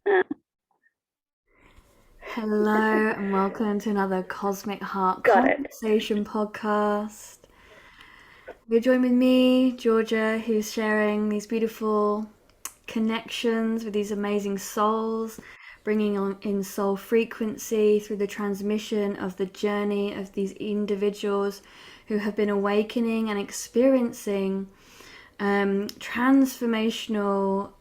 Uh, Hello and welcome to another Cosmic Heart got it. Conversation podcast. You're joined with me, Georgia, who's sharing these beautiful connections with these amazing souls, bringing on in soul frequency through the transmission of the journey of these individuals who have been awakening and experiencing transformational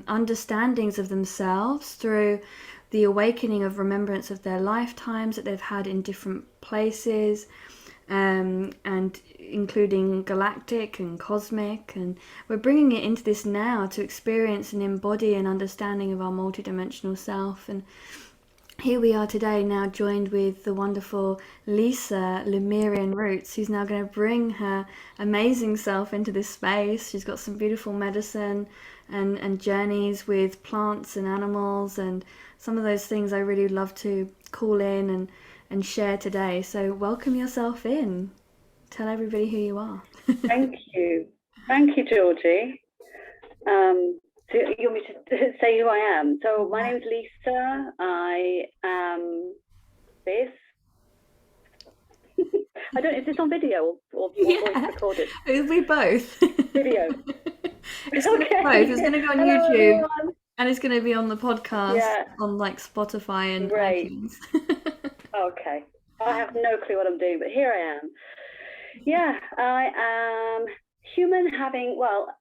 understandings of themselves through the awakening of remembrance of their lifetimes that they've had in different places, and including galactic and cosmic. And we're bringing it into this now to experience and embody an understanding of our multidimensional self. And here we are today, now joined with the wonderful Lisa Lemurian Roots, who's now going to bring her amazing self into this space. She's got some beautiful medicine and journeys with plants and animals, and some of those things I really love to call in and share today. So, welcome yourself in. Tell everybody who you are. Thank you. Thank you, Georgie. So you want me to say who I am? So my name's Lisa. I am this. I don't. Is this on video or voice recorded? It'll be both. Video. It's going to be both. It's going to go on Hello, YouTube. everyone. And it's going to be on the podcast Yeah. on like Spotify and Great. iTunes. Okay. I have no clue what I'm doing, but here I am. Yeah, I am human having, well,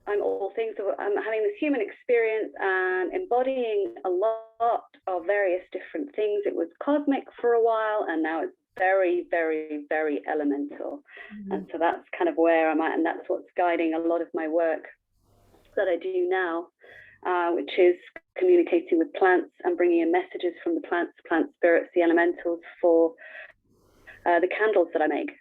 I'm all things. I'm having this human experience and embodying a lot of various different things. It was cosmic for a while, and now it's very, very, very elemental. And so that's kind of where I'm at, and that's what's guiding a lot of my work that I do now, which is communicating with plants and bringing in messages from the plants, plant spirits, the elementals for the candles that I make.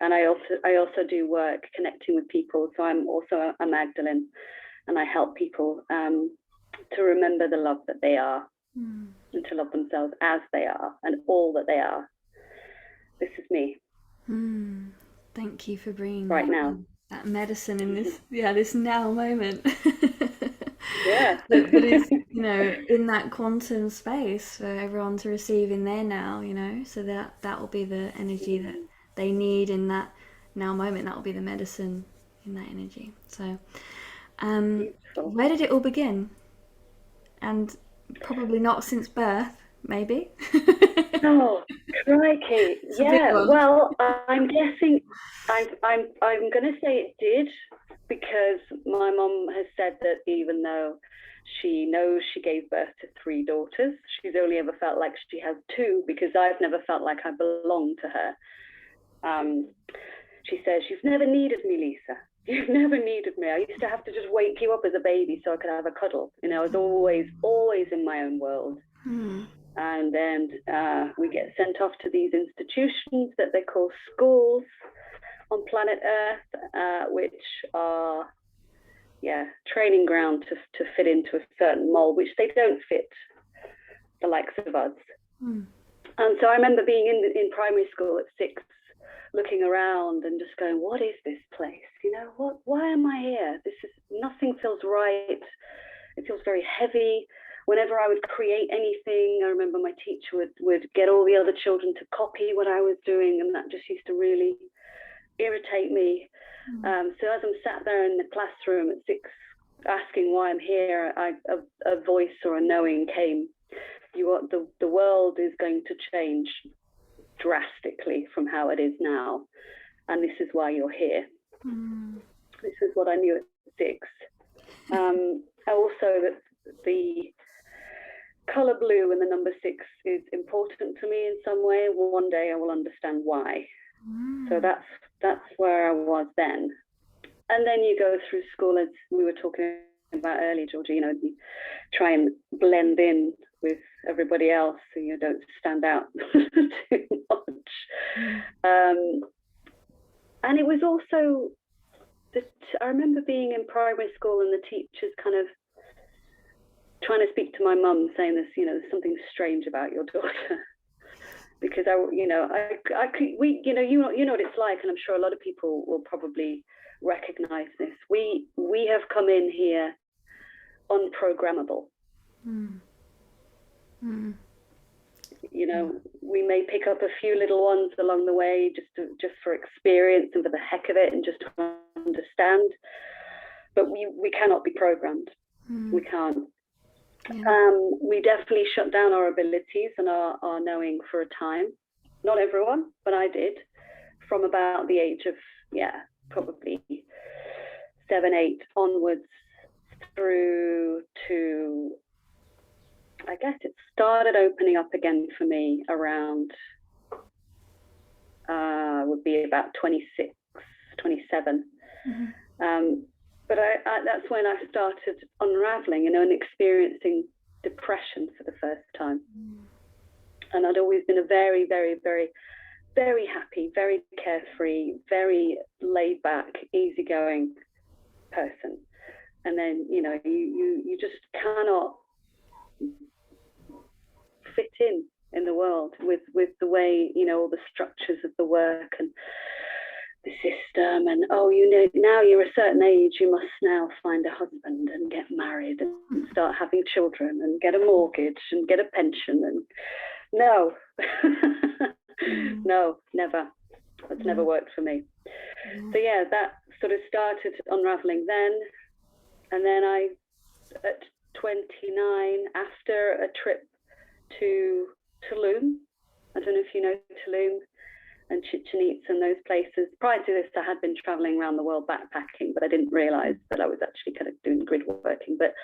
And I also do work connecting with people. So I'm also a Magdalene, and I help people to remember the love that they are, and to love themselves as they are and all that they are. This is me. Thank you for bringing right now. that medicine in this now moment. Yeah. But it's, in that quantum space for everyone to receive in their now, so that will be the energy that they need in that now moment. That will be the medicine in that energy. So, where did it all begin? And probably not since birth, maybe. Oh, crikey. It's a big Yeah. one. Well, I'm guessing I'm going to say it did, because my mom has said that even though she knows she gave birth to 3 daughters, she's only ever felt like she has 2, because I've never felt like I belong to her. She says, "You've never needed me, Lisa. You've never needed me. I used to have to just wake you up as a baby so I could have a cuddle. I was always in my own world." And then we get sent off to these institutions that they call schools on planet Earth, which are, training ground to fit into a certain mold, which they don't fit the likes of us. And so I remember being in primary school at 6, looking around and just going, what is this place? Why am I here? Nothing feels right. It feels very heavy. Whenever I would create anything, I remember my teacher would get all the other children to copy what I was doing, and that just used to really irritate me. So as I'm sat there in the classroom at 6, asking why I'm here, a voice or a knowing came. The world is going to change drastically from how it is now, and this is why you're here. This is what I knew at 6. Also, that the color blue and the number 6 is important to me in some way. One day I will understand why. So that's where I was then. And then you go through school, as we were talking about earlier, Georgie. You try and blend in with everybody else so you don't stand out too much. And it was also I remember being in primary school and the teachers kind of trying to speak to my mum, saying this, there's something strange about your daughter. Because you know what it's like, and I'm sure a lot of people will probably recognize this. We have come in here unprogrammable. You know, we may pick up a few little ones along the way just for experience and for the heck of it and just to understand, but we cannot be programmed. We can't. We definitely shut down our abilities and our knowing for a time. Not everyone, but I did, from about the age of, probably 7, 8 onwards, through to, I guess it started opening up again for me around, would be about 26, 27. But that's when I started unraveling, you know, and experiencing depression for the first time. And I'd always been a very, very, very, very happy, very carefree, very laid back, easygoing person. And then, you know, you just cannot fit in the world with the way, you know, all the structures of the work and the system, and you know, now you're a certain age, you must now find a husband and get married and start having children and get a mortgage and get a pension. And no, no, never. That's never worked for me. So yeah, that sort of started unraveling then. And then I, at 29, after a trip to Tulum, I don't know if you know Tulum and Chichen Itza and those places. Prior to this, I had been traveling around the world backpacking, but I didn't realize that I was actually kind of doing grid working. But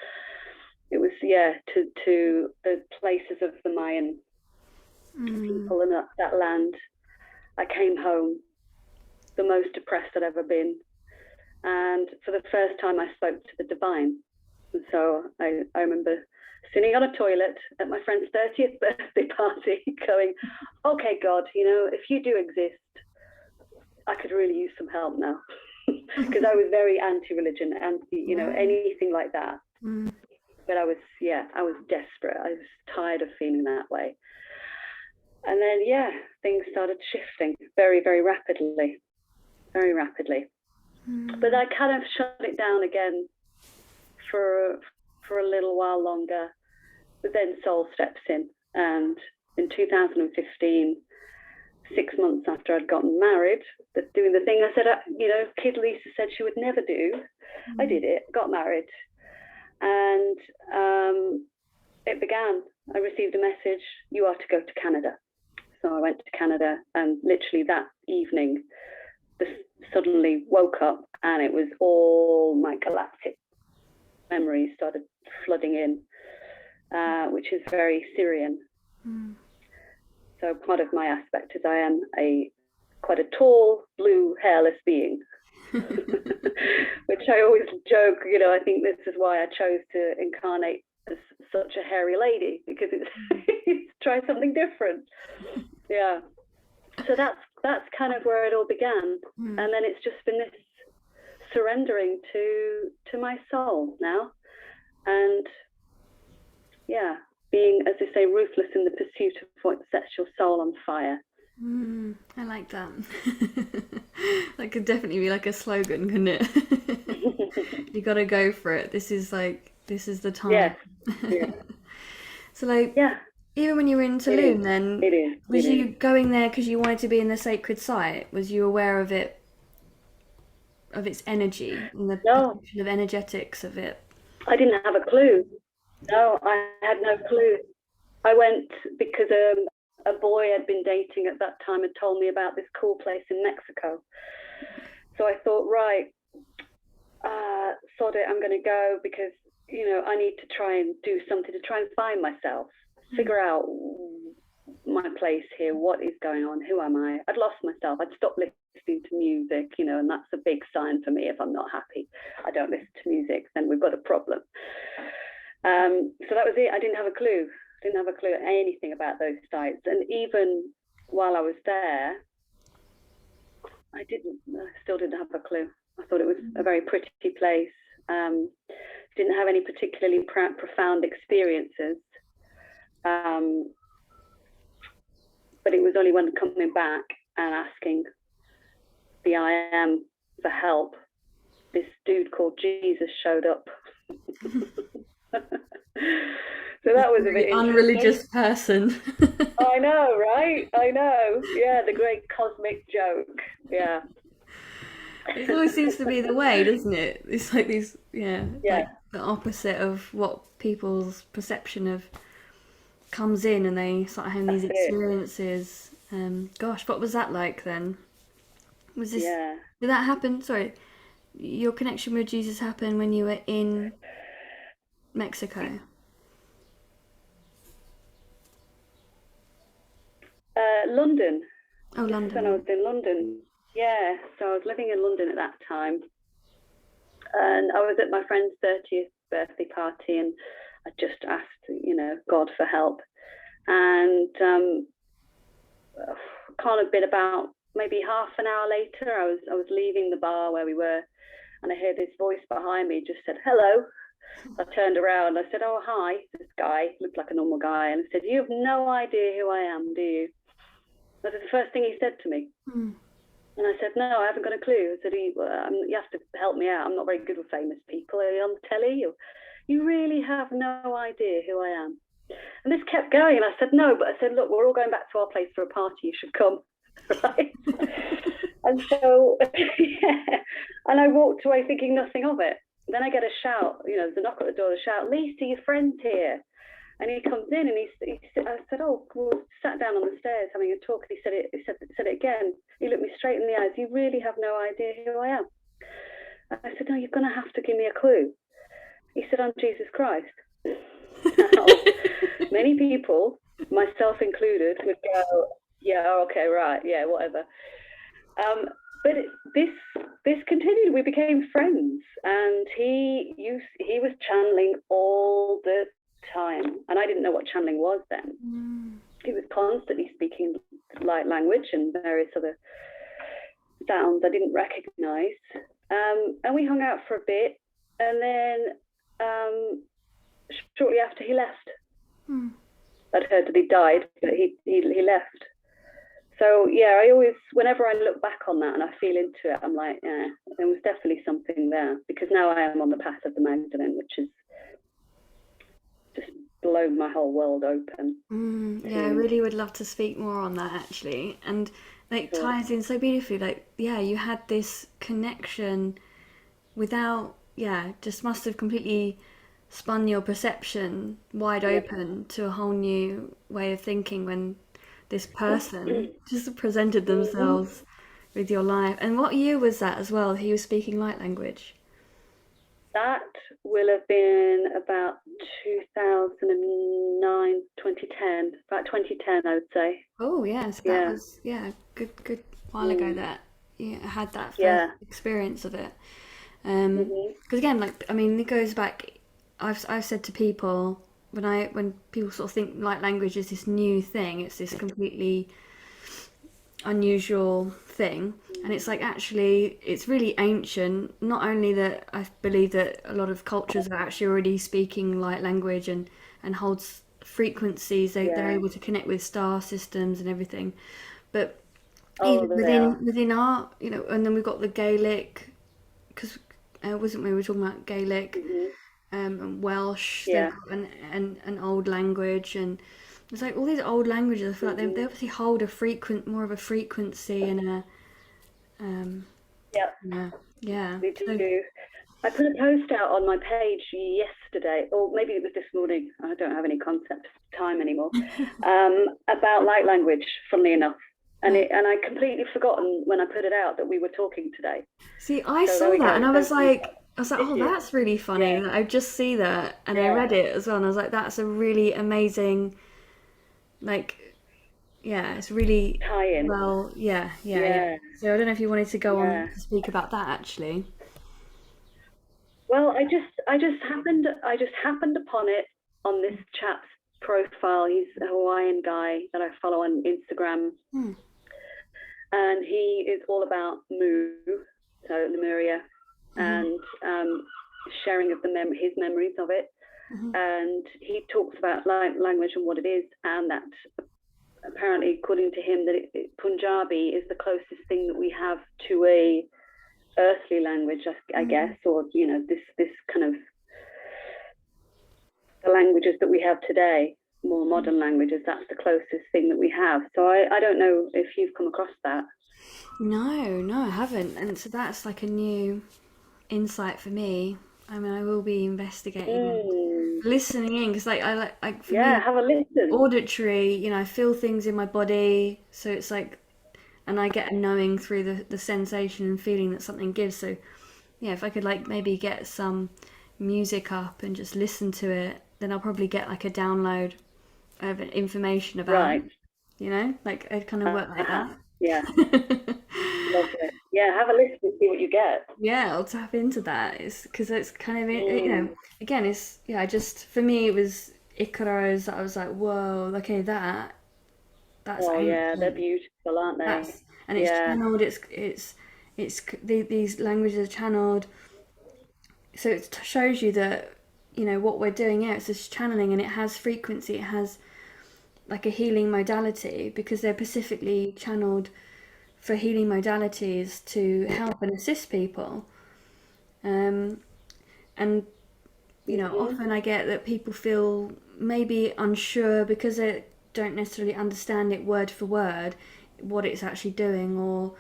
it was, to the places of the Mayan people and that land. I came home the most depressed I'd ever been. And for the first time, I spoke to the divine. And so I remember sitting on a toilet at my friend's 30th birthday party going, okay, God, you know, if you do exist, I could really use some help now. Because I was very anti-religion, you know, anything like that. But I was desperate. I was tired of feeling that way. And then, things started shifting very, very rapidly, very rapidly. But I kind of shut it down again for a little while longer. But then soul steps in, and in 2015, 6 months after I'd gotten married, doing the thing I said, you know, Kid Lisa said she would never do. I did it, got married, and it began. I received a message, you are to go to Canada. So I went to Canada, and literally that evening, suddenly woke up, and it was all my galactic memories started flooding in. Which is very Syrian. So part of my aspect is I am quite a tall, blue, hairless being, which I always joke, you know, I think this is why I chose to incarnate as such a hairy lady, because it's try something different. Yeah. So that's kind of where it all began. And then it's just been this surrendering to my soul now. And being, as they say, ruthless in the pursuit of what sets your soul on fire. I like that. That could definitely be like a slogan, couldn't it? You gotta go for it. This is the time. Yeah. So even when you were in Tulum then, was you going there because you wanted to be in the sacred site? Was you aware of it, of its energy and the potential of energetics of it? I didn't have a clue. No, I had no clue. I went because a boy I'd been dating at that time had told me about this cool place in Mexico. So I thought, right, sod it, I'm going to go because, you know, I need to try and do something to try and find myself, figure out my place here, what is going on, who am I? I'd lost myself. I'd stopped listening to music, you know, and that's a big sign for me. If I'm not happy, I don't listen to music, then we've got a problem. So that was it. I didn't have a clue. Didn't have a clue anything about those sites. And even while I was there, I still didn't have a clue. I thought it was a very pretty place. Didn't have any particularly profound experiences. But it was only when coming back and asking the I Am for help, this dude called Jesus showed up. that was a bit unreligious person. I know, right? I know. Yeah, the great cosmic joke. Yeah. It always seems to be the way, doesn't it? It's like these, Yeah, like the opposite of what people's perception of comes in, and they start having these that's it. experiences. Gosh, what was that like then? Was this, Yeah. did that happen? Sorry, your connection with Jesus happened when you were in Mexico? London. Oh, This is when I London. was in London. Yeah, so I was living in London at that time. And I was at my friend's 30th birthday party, and I just asked, God for help. And kind of been about maybe half an hour later, I was leaving the bar where we were, and I heard this voice behind me just said, "Hello." I turned around, I said, "Oh, hi." This guy looked like a normal guy, and I said, "You have no idea who I am, do you?" That was the first thing he said to me. Mm. And I said, "No, I haven't got a clue." I said, "You have to help me out. I'm not very good with famous people. Are you on the telly? You really have no idea who I am." And this kept going. And I said, "No," but I said, "Look, we're all going back to our place for a party. You should come." Right? And so, yeah. And I walked away thinking nothing of it. Then I get a shout, there's a knock at the door, a shout, "Lisa, your friend's here." And he comes in, and I said, "Oh, we sat down on the stairs having a talk." And he said it again. He looked me straight in the eyes. "You really have no idea who I am." And I said, "No, you're going to have to give me a clue." He said, "I'm Jesus Christ." Now, many people, myself included, would go, "Yeah, okay, right, yeah, whatever." But this continued. We became friends, and he was channeling all the time, and I didn't know what channeling was then. He was constantly speaking light language and various other sounds I didn't recognize. And we hung out for a bit, and then shortly after he left. I'd heard that he died, but he left. So yeah, I always, whenever I look back on that and I feel into it, I'm like, yeah, there was definitely something there, because now I am on the path of the Magdalene, which is just blown my whole world open. Yeah, I really would love to speak more on that actually, and like ties in so beautifully. Like, yeah, you had this connection without, just must have completely spun your perception wide open to a whole new way of thinking when this person just presented themselves with your life. And what year was that as well? He was speaking light language. That will have been about 2009, 2010, about 2010, I would say. Oh yes, that was good while ago that you had that first experience of it. Because again, like, I mean, it goes back. I've said to people when people sort of think light language is this new thing, it's this completely unusual thing, and it's like, actually it's really ancient. Not only that, I believe that a lot of cultures are actually already speaking light language and holds frequencies. They're able to connect with star systems and everything, but even within our, and then we've got the Gaelic, because wasn't we were talking about Gaelic, and Welsh, they've got an old language, and it's like all these old languages, I feel like they obviously hold more of a frequency and a They do. I put a post out on my page yesterday, or maybe it was this morning, I don't have any concept of time anymore, about light language, funnily enough. And I completely forgotten when I put it out that we were talking today. See, I saw that and I was like, oh, that's really funny. I just see that, and I read it as well, and I was like, that's a really amazing, like, it's really tie-in. Well, yeah. So I don't know if you wanted to go on to speak about that actually. Well, I just happened upon it on this chap's profile. He's a Hawaiian guy that I follow on Instagram. And he is all about Mu, so Lemuria, and sharing of his memories of it. And he talks about language and what it is, and that apparently, according to him, that Punjabi is the closest thing that we have to a earthly language, I guess, or this kind of the languages that we have today, more modern languages, that's the closest thing that we have. So I don't know if you've come across that. No, I haven't. And so that's like a new insight for me. I mean, I will be investigating and listening in because, like, for Yeah, me, have a listen. auditory, I feel things in my body. So it's like, and I get a knowing through the sensation and feeling that something gives. So, yeah, if I could, like, maybe get some music up and just listen to it, then I'll probably get like a download of information about it, Right. like I'd kind of work like Uh-huh. that. Yeah, love it. Yeah, have a listen and see what you get. Yeah, I'll tap into that. It's because it's kind of Mm. again, it's I just for me it was Icaros that I was like, whoa, okay, that's Oh yeah, they're ancient. beautiful, aren't they? And it's Yeah. channeled. These languages are channeled, so it shows you that what we're doing. Yeah, it's just channeling, and it has frequency. It has like a healing modality because they're specifically channeled for healing modalities to help and assist people. Um, and Hmm. often I get that people feel maybe unsure because they don't necessarily understand it word for word what it's actually doing, or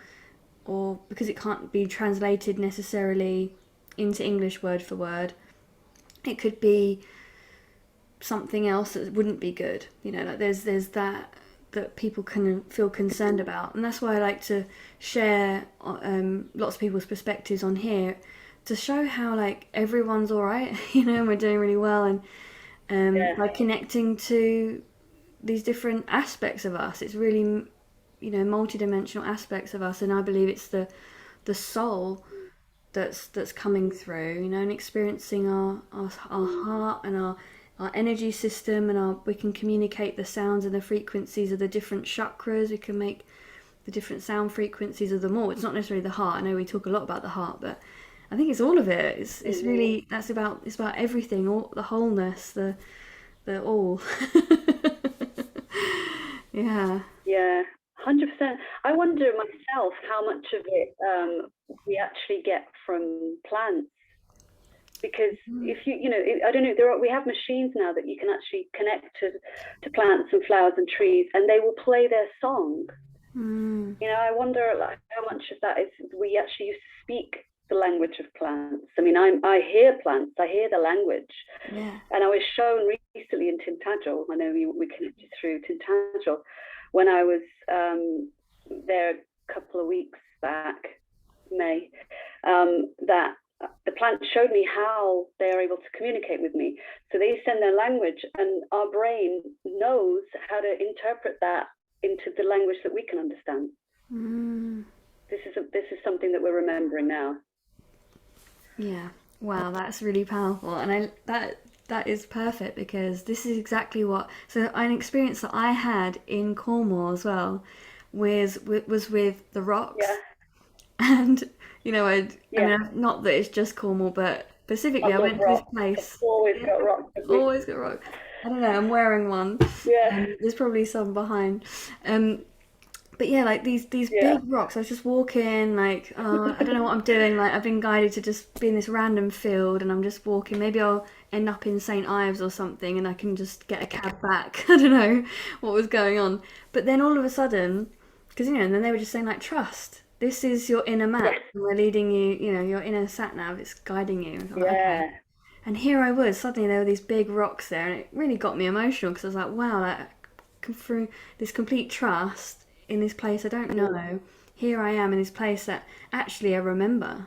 because it can't be translated necessarily into English word for word. It could be something else that wouldn't be good. Like there's that people can feel concerned about, and that's why I like to share lots of people's perspectives on here to show how like everyone's all right, and we're doing really well, and Yeah. by connecting to these different aspects of us, it's really multidimensional aspects of us, and I believe it's the soul that's coming through, and experiencing our heart and our energy system, and we can communicate the sounds and the frequencies of the different chakras. We can make the different sound frequencies of them all. It's not necessarily the heart. I know we talk a lot about the heart, but I think it's all of it. It's Hmm. really it's about everything, all the wholeness, the all. Yeah. Yeah, 100%. I wonder myself how much of it we actually get from plants. Because if I don't know, we have machines now that you can actually connect to plants and flowers and trees, and they will play their song. Mm. I wonder like how much of that is we actually used to speak the language of plants. I mean, I hear plants, I hear the language, Yeah. and I was shown recently in Tintagel. I know we connected through Tintagel when I was there a couple of weeks back, May, that the plants showed me how they are able to communicate with me. So they send their language, and our brain knows how to interpret that into the language that we can understand. Mm. This is something that we're remembering now. Yeah. Wow, that's really powerful, and that is perfect because this is exactly what. So an experience that I had in Cornwall as well was with the Yeah, rocks, and I yeah. mean, not that it's just Cornwall, but I specifically, I love went to this rocks. I've place. always Yeah, got rocks with me. always got rocks. I don't know. I'm wearing one. Yeah, There's probably some behind. Um, but yeah, like these yeah. big rocks. I was just walking, like I don't know what I'm doing. Like I've been guided to just be in this random field, and I'm just walking. Maybe I'll end up in St Ives or something, and I can just get a cab back. I don't know what was going on. But then all of a sudden, because and then they were just saying like trust. This is your inner map, Yes, and we're leading you. Your inner sat nav. It's guiding you. I'm like, okay. yeah. And here I was. Suddenly there were these big rocks there, and it really got me emotional because I was like, wow, like through this complete trust in this place I don't Mm. know. Here I am in this place that actually I remember.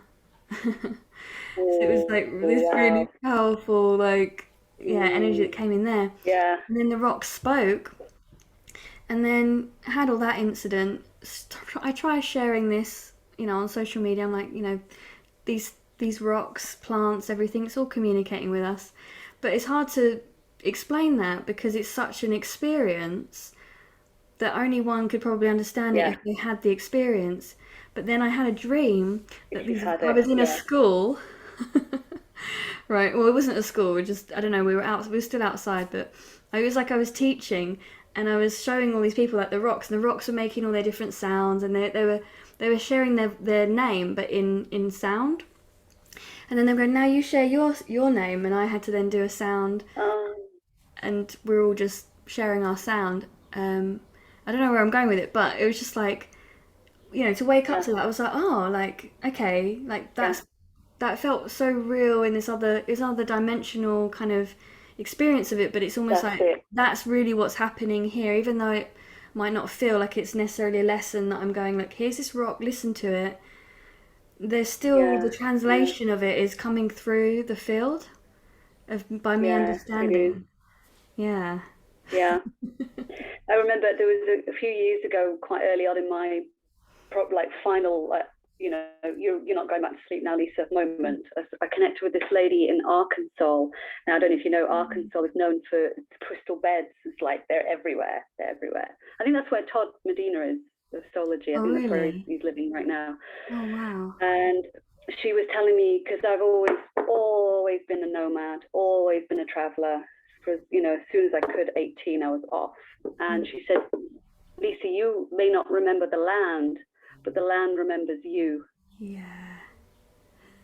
So it was Oh, like this really wow. powerful, like, yeah, energy that Mm. came in there. Yeah, And then the rock spoke, and then had all that incident. I try sharing this, on social media. I'm like, these rocks, plants, everything, it's all communicating with us. But it's hard to explain that because it's such an experience that only one could probably understand it yeah. if they had the experience. But then I had a dream that If you've had I it, was in a yeah. school. Right, well, it wasn't a school. We just, I don't know, we were still outside, but it was like I was teaching, and I was showing all these people like the rocks, and the rocks were making all their different sounds, and they were sharing their name, but in sound. And then they were going, now you share your name, and I had to then do a sound Um, and we're all just sharing our sound. I don't know where I'm going with it, but it was just like, to wake up to that, I was like, oh, like, okay, like that felt so real in this other dimensional kind of experience of it, but it's almost like that's really what's happening here, even though it might not feel like it's necessarily a lesson that I'm going, like, here's this rock, listen to it. There's still the translation of it is coming through the field by me understanding. Yeah. Yeah. I remember there was a few years ago, quite early on in my final, you're not going back to sleep now, Lisa, moment. I connected with this lady in Arkansas. Now, I don't know if you know, Arkansas is known for its crystal beds. It's like they're everywhere. They're everywhere. I think that's where Todd Medina is, of Solargy. I think that's where he's living right now. Oh, wow. And she was telling me, because I've always been a nomad, always been a traveler. For, as soon as I could, 18, I was off. And she said, Lisa, you may not remember the land, but the land remembers you. Yeah.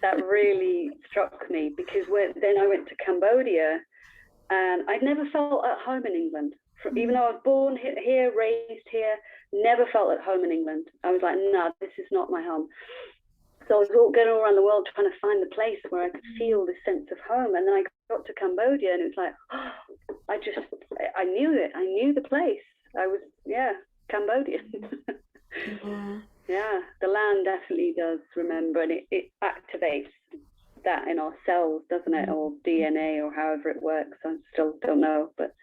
That really struck me, because then I went to Cambodia, and I'd never felt at home in England. Even though I was born here, raised here, never felt at home in England. I was like, no, this is not my home. So I was going all around the world trying to find the place where I could feel this sense of home. And then I got to Cambodia, and it was like, I knew it. I knew the place. I was, Cambodian. Yeah, the land definitely does remember, and it activates that in our cells, doesn't it? Or DNA, or however it works. I still don't know, but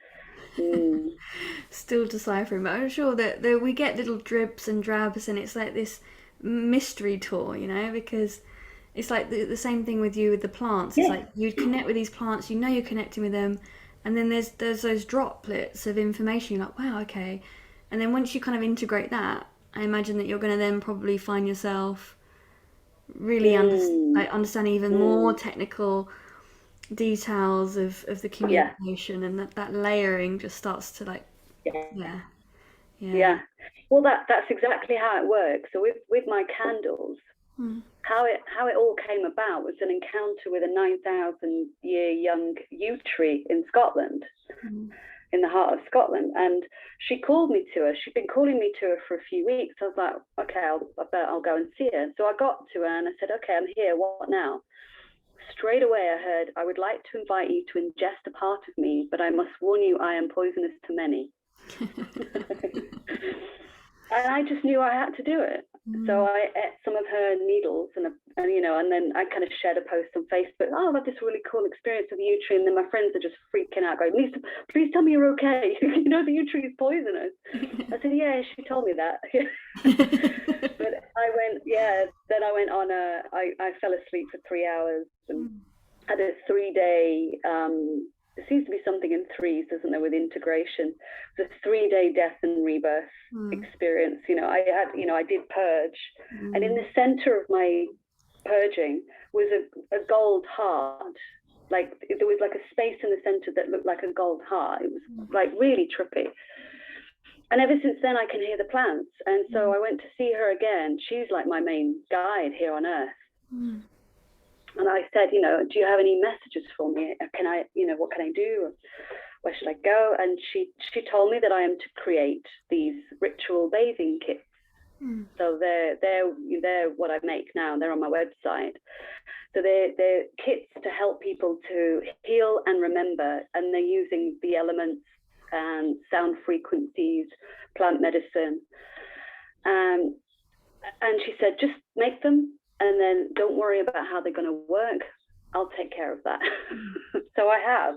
still deciphering. But I'm sure that we get little drips and drabs, and it's like this mystery tour, because it's like the same thing with you with the plants. It's like you connect with these plants, you're connecting with them, and then there's those droplets of information. You're like, wow, okay. And then once you kind of integrate that, I imagine that you're going to then probably find yourself really understanding even more technical details of the communication, and that layering just starts to Well, that's exactly how it works. So with my candles, how it all came about was an encounter with a 9,000-year young yew tree in Scotland. In the heart of Scotland, and she called me to her. She'd been calling me to her for a few weeks. I was like, okay, I bet I'll go and see her. So I got to her and I said, okay, I'm here. What now? Straight away, I heard, I would like to invite you to ingest a part of me, but I must warn you, I am poisonous to many. And I just knew I had to do it. So I ate some of her needles, and then I kind of shared a post on Facebook. Oh, I've had this really cool experience with the yew tree, and then my friends are just freaking out, going, Lisa, please tell me you're okay. The yew tree is poisonous. I said, yeah, she told me that. But then I went on I fell asleep for 3 hours and had a 3-day. There seems to be something in threes, doesn't there, with integration. The 3-day death and rebirth experience. I did purge, and in the center of my purging was a gold heart. Like there was like a space in the center that looked like a gold heart. It was like really trippy. And ever since then, I can hear the plants. And so I went to see her again. She's like my main guide here on Earth. And I said, do you have any messages for me? Can I, what can I do? Where should I go? And she told me that I am to create these ritual bathing kits. So they're what I make now. They're on my website. So they're kits to help people to heal and remember. And they're using the elements and sound frequencies, plant medicine. And she said, just make them. And then don't worry about how they're going to work. I'll take care of that. So I have.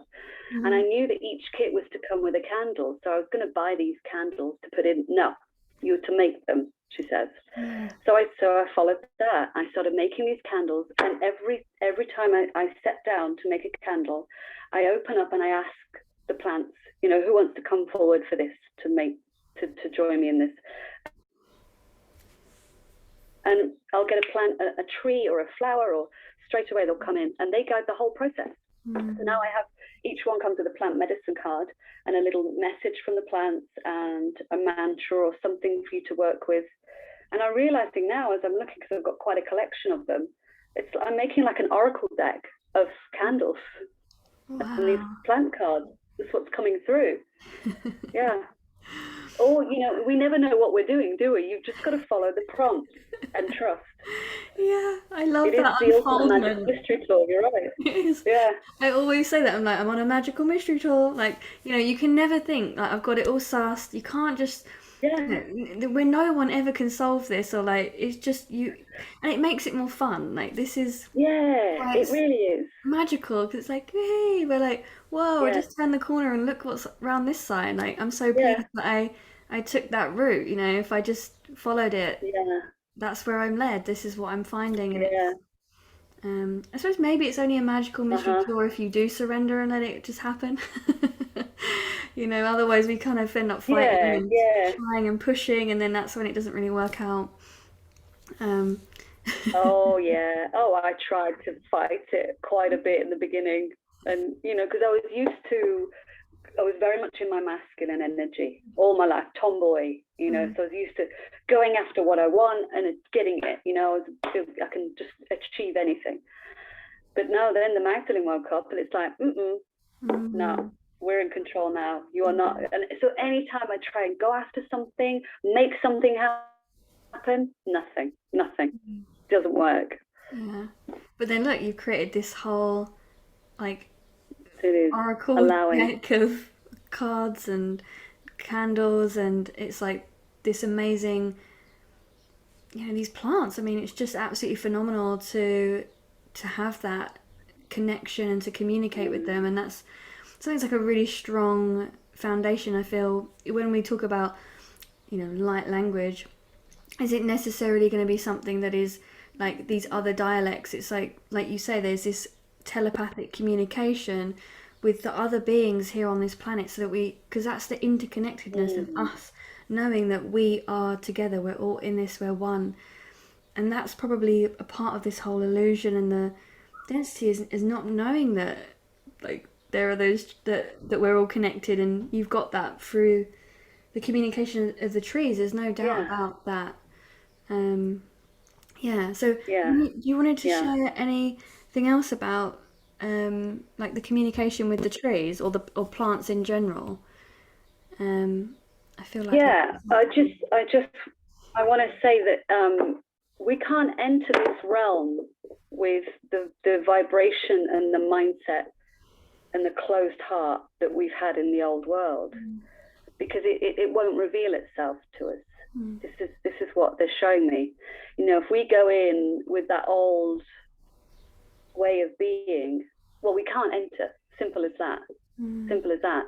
And I knew that each kit was to come with a candle. So I was going to buy these candles to put in. No, you're to make them, she says. So I followed that. I started making these candles. And every time I sat down to make a candle, I open up and I ask the plants, who wants to come forward for this, to join me in this. And I'll get a plant, a tree or a flower, or straight away they'll come in and they guide the whole process. So now I have, each one comes with a plant medicine card and a little message from the plants and a mantra or something for you to work with. And I'm realizing now as I'm looking, because I've got quite a collection of them, I'm making like an oracle deck of candles and these plant cards. That's what's coming through. Yeah. Or, we never know what we're doing, do we? You've just got to follow the prompts and trust. Yeah, I love It is that the ultimate magic unfoldment. mystery tour, you're right. It is. Yeah. I always say that. I'm like, I'm on a magical mystery tour. Like, you can never think, like, I've got it all sussed. You can't just, Yeah. when no one ever can solve this, or like, it's just you, and it makes it more fun. Like, this is Yeah. why It it's really is. magical, because it's like, hey, we're like, whoa, I Yeah. just turned the corner and look what's around this side. Like, I'm so Yeah. pleased that I took that route. If I just followed it, Yeah. that's where I'm led. This is what I'm finding, and Yeah. it's I suppose maybe it's only a magical mystery Uh-huh. tour if you do surrender and let it just happen. Otherwise we kind of end up fighting Yeah. and Yeah. trying and pushing, and then that's when it doesn't really work out. Um, Oh, yeah. Oh, I tried to fight it quite a bit in the beginning. And, because I was very much in my masculine energy all my life, tomboy, so I was used to going after what I want and getting it, I can just achieve anything. But no, then the Magdalene woke up and it's like, no, we're in control now. You are not. And so anytime I try and go after something, make something happen, nothing doesn't work. yeah. But then look, you've created this whole like It is oracle allowing. deck of cards and candles, and it's like this amazing, these plants. I mean, it's just absolutely phenomenal to have that connection and to communicate with them, and that's something like a really strong foundation. I feel when we talk about light language, is it necessarily going to be something that is like these other dialects? It's like you say, there's this telepathic communication with the other beings here on this planet, so that because that's the interconnectedness of us, knowing that we are together, we're all in this, we're one. And that's probably a part of this whole illusion, and the density is not knowing that like there are those that we're all connected, and you've got that through the communication of the trees. There's no doubt about that. So you wanted to share anything else about like the communication with the trees or plants in general? I feel like I want to say that we can't enter this realm with the vibration and the mindset and the closed heart that we've had in the old world, because it won't reveal itself to us. This is what they're showing me. If we go in with that old way of being, well, we can't enter. Simple as that. Simple as that.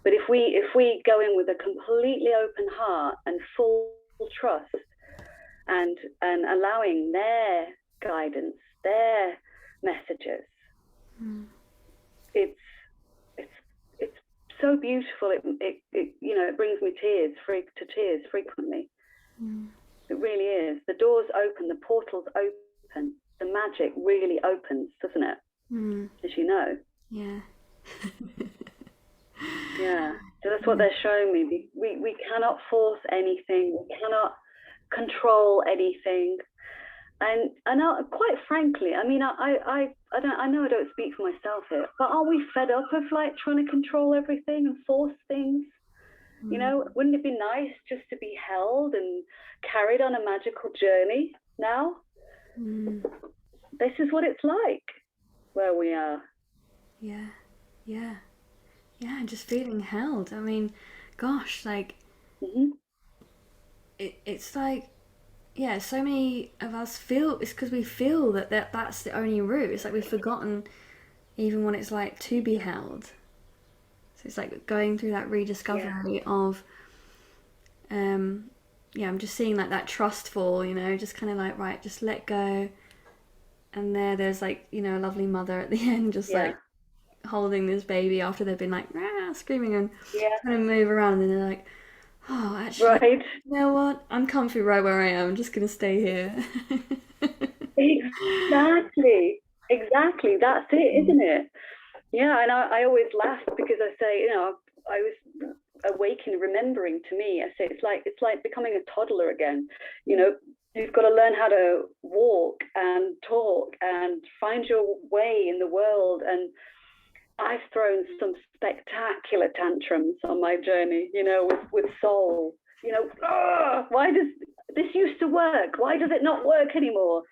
But if we go in with a completely open heart and full trust, and allowing their guidance, their messages, it's so beautiful. It brings me to tears frequently. It really is. The doors open, the portals open, the magic really opens, doesn't it? As you know. Yeah. Yeah. So that's what they're showing me. We cannot force anything. We cannot control anything. And quite frankly, I mean, I know I don't speak for myself here, but are we fed up of like trying to control everything and force things? Wouldn't it be nice just to be held and carried on a magical journey now? This is what it's like where we are. Yeah, just feeling held. I mean, gosh, like it's like, so many of us feel it's because we feel that's the only route. It's like we've forgotten even what it's like to be held. So it's like going through that rediscovery of I'm just seeing like that trustful, just kind of like, right, just let go. And there's like, a lovely mother at the end, just like holding this baby after they've been like screaming and trying to move around, and then they're like, oh, actually, you know what? I'm comfy right where I am. I'm just gonna stay here. Exactly. That's it, isn't it? Yeah, and I always laugh because I say, I was awakening, remembering. To me, I say it's like becoming a toddler again. You've got to learn how to walk and talk and find your way in the world, and I've thrown some spectacular tantrums on my journey, you know, with soul. You know, why does this used to work? Why does it not work anymore?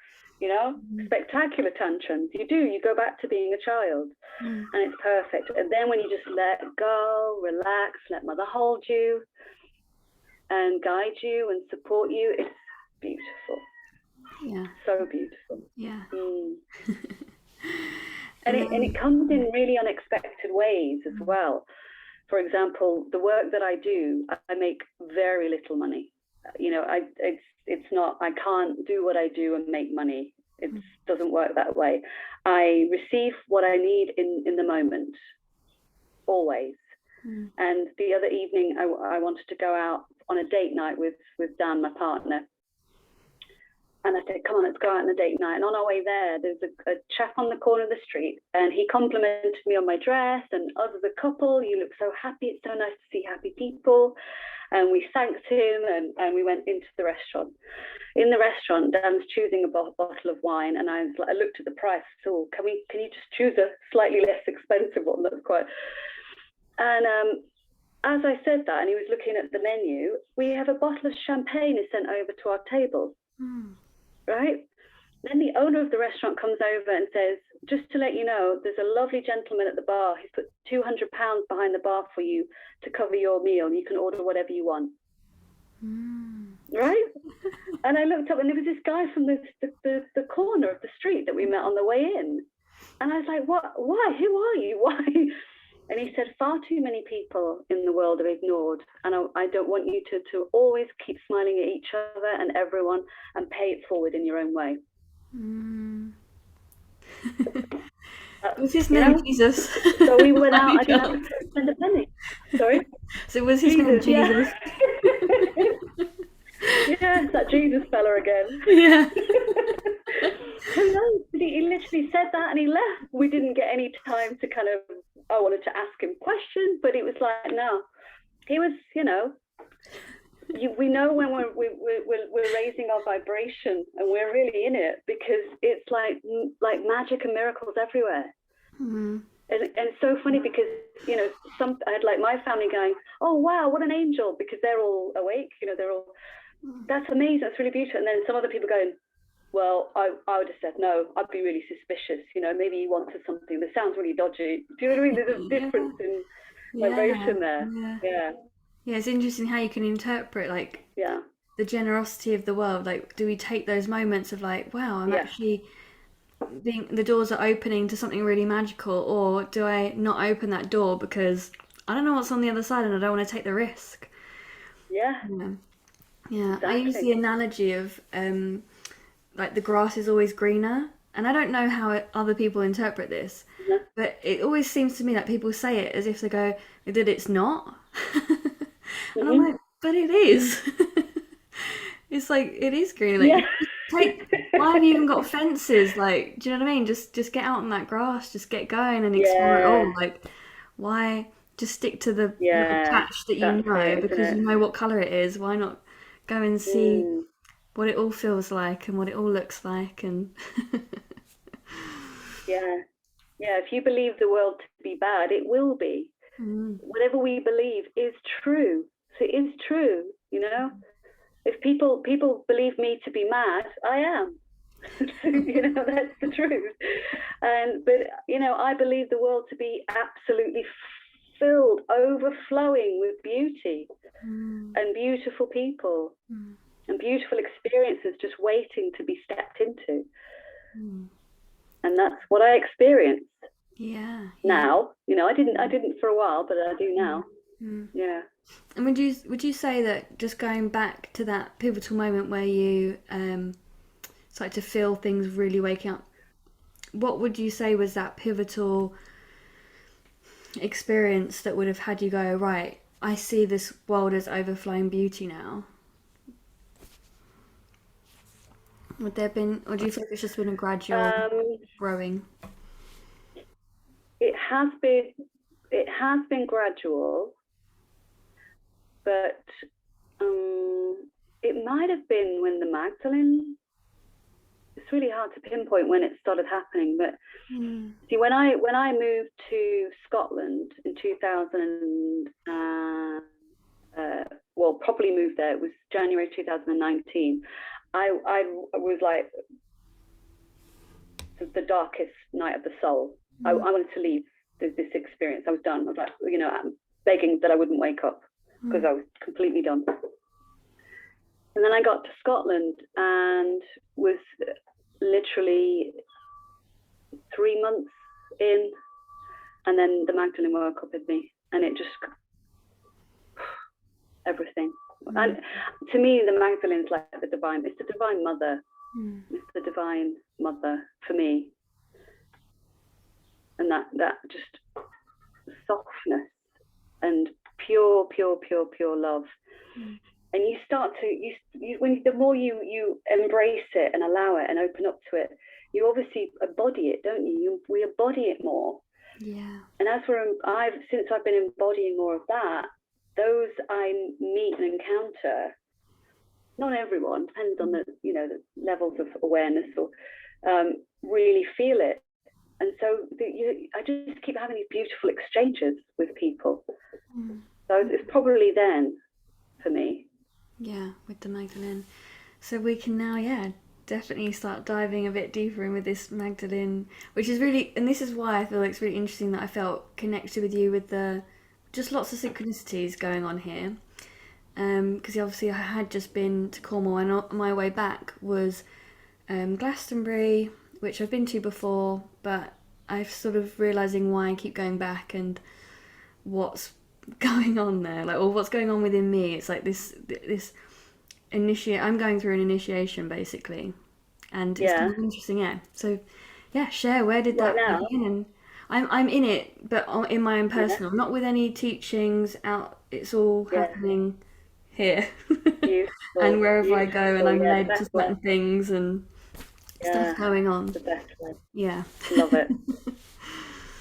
You know, spectacular tantrums. You go back to being a child, and it's perfect. And then when you just let go, relax, let Mother hold you and guide you and support you, it's beautiful. Yeah. So beautiful. Yeah. And it comes in really unexpected ways as well. For example, the work that I do, I make very little money. You know, it's not, I can't do what I do and make money. It doesn't work that way. I receive what I need in the moment, always. And the other evening, I wanted to go out on a date night with Dan, my partner. And I said, come on, let's go out on a date night. And on our way there's a chap on the corner of the street, and he complimented me on my dress, and us as a couple, you look so happy. It's so nice to see happy people. And we thanked him, and we went into the restaurant. In the restaurant, Dan's choosing a bottle of wine, and I looked at the price. So can you just choose a slightly less expensive one? That's quite. And as I said that, and he was looking at the menu, we have a bottle of champagne is sent over to our table. Right? Then the owner of the restaurant comes over and says, just to let you know, there's a lovely gentleman at the bar who's put £200 behind the bar for you to cover your meal. You can order whatever you want. Right? And I looked up, and there was this guy from the corner of the street that we met on the way in. And I was like, what? Why? Who are you? Why? And he said, far too many people in the world are ignored. And I don't want you to always keep smiling at each other and everyone, and pay it forward in your own way. Was his name Jesus? So we went out, I didn't have to spend a penny. Sorry? So was his name Jesus? Yeah, that Jesus fella again. Yeah. Who knows? He literally said that and he left. We didn't get any time to kind of, I wanted to ask him questions, but it was like, no. He was, you know, we know when we're raising our vibration, and we're really in it, because it's like magic and miracles everywhere. And it's so funny because, you know, I had like my family going, oh wow, what an angel, because they're all awake, you know, they're all, that's amazing, that's really beautiful. And then some other people going, well, I would have said no, I'd be really suspicious, you know, maybe you wanted something that sounds really dodgy. Do you know what I mean? There's a difference in vibration there. Yeah, it's interesting how you can interpret like the generosity of the world. Like, do we take those moments of like, wow, I'm actually the doors are opening to something really magical, or do I not open that door because I don't know what's on the other side and I don't want to take the risk? Yeah. Exactly. I use the analogy of like the grass is always greener, and I don't know how other people interpret this, but it always seems to me that people say it as if they go, that it's not. And I'm like, but it is. It's like, it is green. Like, why have you even got fences? Like, do you know what I mean? Just get out on that grass, just get going and explore it all. Like, why just stick to the little patch that you know, because you know what colour it is? Why not go and see what it all feels like and what it all looks like? And if you believe the world to be bad, it will be. Whatever we believe is true. So it is true, you know. If people believe me to be mad, I am. You know, that's the truth. But you know, I believe the world to be absolutely filled, overflowing with beauty and beautiful people and beautiful experiences just waiting to be stepped into. And that's what I experienced. Now, you know, I didn't for a while, but I do now. Yeah. And would you say that, just going back to that pivotal moment where you started to feel things really waking up, what would you say was that pivotal experience that would have had you go, right, I see this world as overflowing beauty now? Would there have been, or do you think it's just been a gradual growing? It has been gradual, but it might have been when the Magdalene it's really hard to pinpoint when it started happening. But see, when I moved to Scotland in 2000, well, properly moved there, it was January 2019. I was like the darkest night of the soul. I wanted to leave this experience. I was done. I was like, you know, I'm begging that I wouldn't wake up because I was completely done. And then I got to Scotland and was literally 3 months in, and then the Magdalene woke up with me, and it just, everything. And to me, the Magdalene is like the divine, it's the divine mother. It's the divine mother for me. And that just softness and pure love. And you start to, when the more you embrace it and allow it and open up to it, you obviously embody it, don't you? We embody it more. Yeah. And as since I've been embodying more of that, those I meet and encounter, not everyone, depends on the, you know, the levels of awareness, or really feel it. And so I just keep having these beautiful exchanges with people. So it's probably then for me. Yeah, with the Magdalene. So we can now, definitely start diving a bit deeper in with this Magdalene, which is really, and this is why I feel like it's really interesting that I felt connected with you with the, just lots of synchronicities going on here. Because obviously I had just been to Cornwall, and on my way back was Glastonbury, which I've been to before, but I'm sort of realising why I keep going back and what's going on there, like, or what's going on within me. It's like this I'm going through an initiation basically, and it's kind of interesting. So share, where did that begin? And I'm in it, but in my own personal, not with any teachings out. It's all happening here. And wherever I go, and I'm led to certain things and stuff going on. The best way. Yeah. Love it.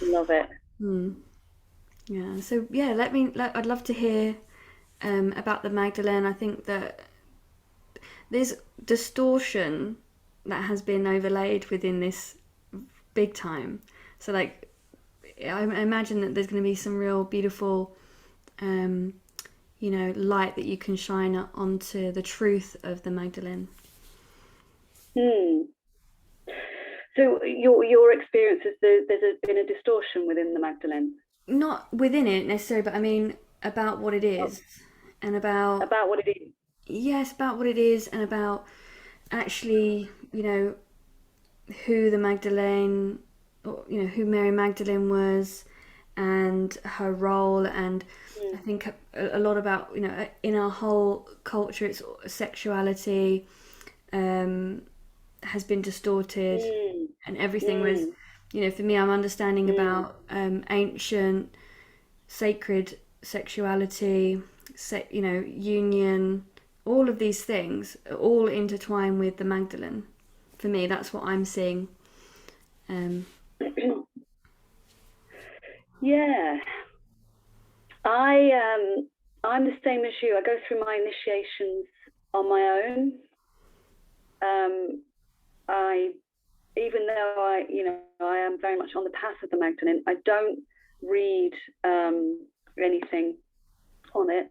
Love it. Yeah. So I'd love to hear about the Magdalene. I think that there's distortion that has been overlaid within this big time. So like, I imagine that there's going to be some real beautiful, light that you can shine onto the truth of the Magdalene. So your experience is there's been a distortion within the Magdalene? Not within it necessarily, but I mean about what it is, and about what it is. Yes, about what it is, and about actually, who the Magdalene, or, who Mary Magdalene was, and her role. And I think a lot about, in our whole culture, it's sexuality has been distorted, and everything was, for me, I'm understanding about ancient sacred sexuality, union, all of these things are all intertwined with the Magdalene. For me, that's what I'm seeing. Yeah, I'm the same as you. I go through my initiations on my own. Even though I am very much on the path of the Magdalene, I don't read anything on it.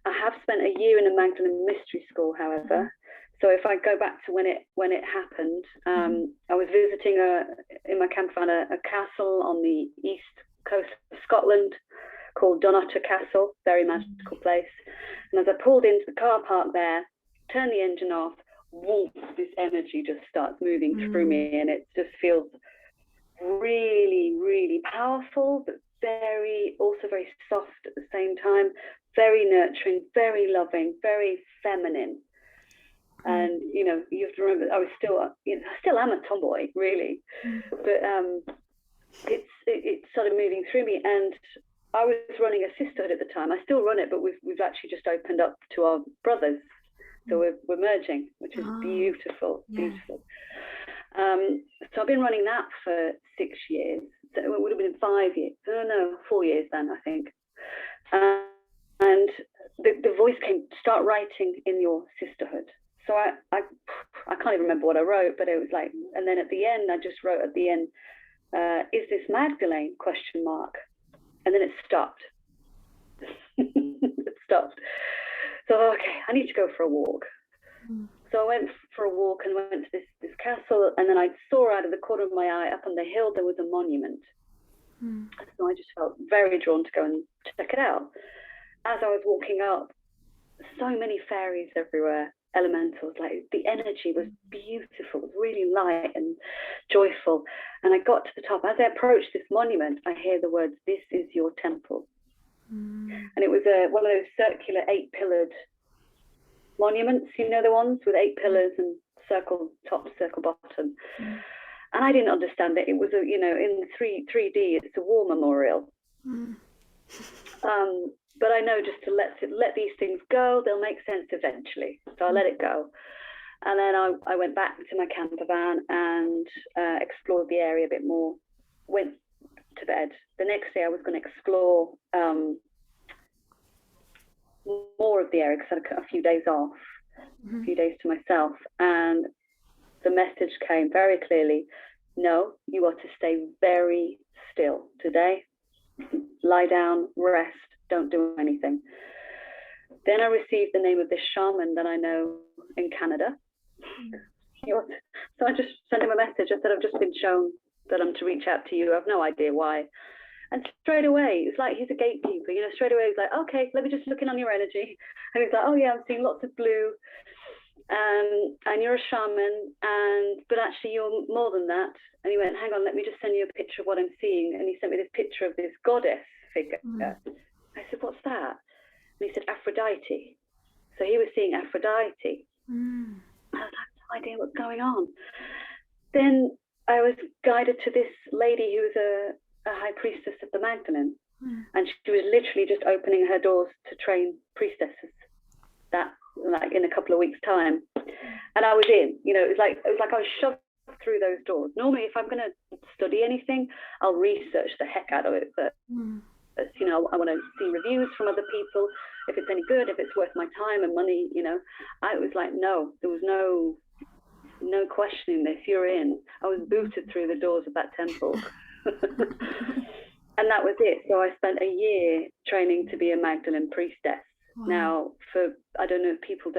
I have spent a year in a Magdalene mystery school, however. So if I go back to when it happened, I was visiting in my camp found a castle on the east coast of Scotland called Dunnottar Castle, very magical place. And as I pulled into the car park there, turned the engine off, whoop, this energy just starts moving through me, and it just feels really, really powerful, but also very soft at the same time, very nurturing, very loving, very feminine. And you have to remember, I still am a tomboy, really, but it started moving through me, and I was running a sisterhood at the time. I still run it, but we've actually just opened up to our brothers. So we're merging, which is beautiful, beautiful. So I've been running that for 6 years. So it would have been 5 years. No, 4 years then, I think. And the voice came, start writing in your sisterhood. So I can't even remember what I wrote, but it was like, and then at the end, I just wrote at the end, is this Magdalene, question mark. And then it stopped. It stopped. So, okay, I need to go for a walk. So I went for a walk and went to this castle, and then I saw out of the corner of my eye, up on the hill, there was a monument. So I just felt very drawn to go and check it out. As I was walking up, so many fairies everywhere, elementals, like the energy was beautiful, really light and joyful. And I got to the top. As I approached this monument, I hear the words, "This is your temple." And it was one of those circular 8-pillared monuments, you know, the ones with 8 pillars and circle top, circle bottom. And I didn't understand it. It was a, you know, in 3D, it's a war memorial. But I know just to let these things go, they'll make sense eventually. So I let it go. And then I went back to my camper van and explored the area a bit more, went to bed. The next day I was going to explore more of the area because I had a few days off, a few days to myself. And the message came very clearly, no, you are to stay very still today. Lie down, rest, don't do anything. Then I received the name of this shaman that I know in Canada. So I just sent him a message. I said, I've just been shown that I'm to reach out to you. I have no idea why. And straight away, it's like he's a gatekeeper, you know, straight away he's like, okay, let me just look in on your energy. And he's like, oh yeah, I'm seeing lots of blue. And you're a shaman, but actually you're more than that. And he went, hang on, let me just send you a picture of what I'm seeing. And he sent me this picture of this goddess figure. I said, what's that? And he said, Aphrodite. So he was seeing Aphrodite. I was like, no idea what's going on. Then I was guided to this lady who was a high priestess of the Magdalene. And she was literally just opening her doors to train priestesses. That, like, in a couple of weeks' time. And I was in, you know, it was like I was shoved through those doors. Normally, if I'm going to study anything, I'll research the heck out of it. But, you know, I want to see reviews from other people, if it's any good, if it's worth my time and money, you know. I was like, no, there was no questioning this. You're in. I was booted through the doors of that temple. And that was it. So I spent a year training to be a Magdalene Priestess. Now, I don't know if people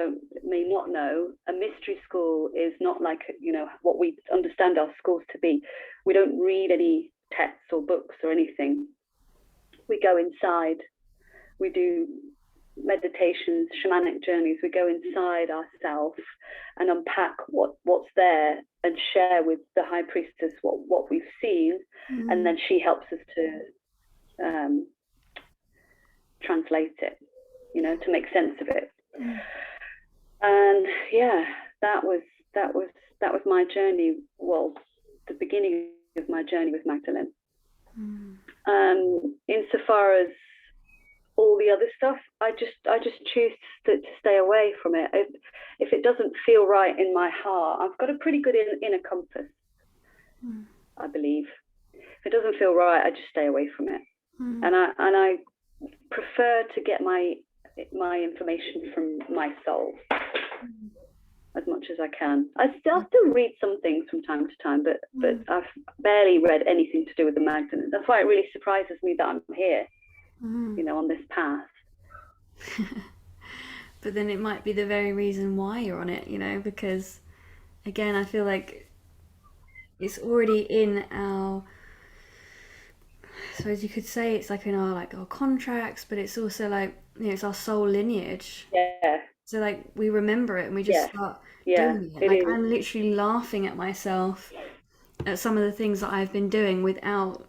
may not know, a mystery school is not like, you know, what we understand our schools to be. We don't read any texts or books or anything. We go inside. We do meditations, shamanic journeys. We go inside ourselves and unpack what's there and share with the high priestess what we've seen, and then she helps us to translate it, you know, to make sense of it. And yeah, that was my journey. Well, the beginning of my journey with Magdalene. Insofar as all the other stuff, I just choose to stay away from it. If it doesn't feel right in my heart, I've got a pretty good inner compass, I believe. If it doesn't feel right, I just stay away from it. And I prefer to get my information from my soul as much as I can. I still read some things from time to time, but I've barely read anything to do with the Magdalene. That's why it really surprises me that I'm here, you know, on this path. But then it might be the very reason why you're on it, you know, because again, I feel like it's already in our, I suppose you could say it's like in our contracts, but it's also like, you know, it's our soul lineage. Yeah. So like we remember it and we just start doing it. Like I'm literally laughing at myself at some of the things that I've been doing without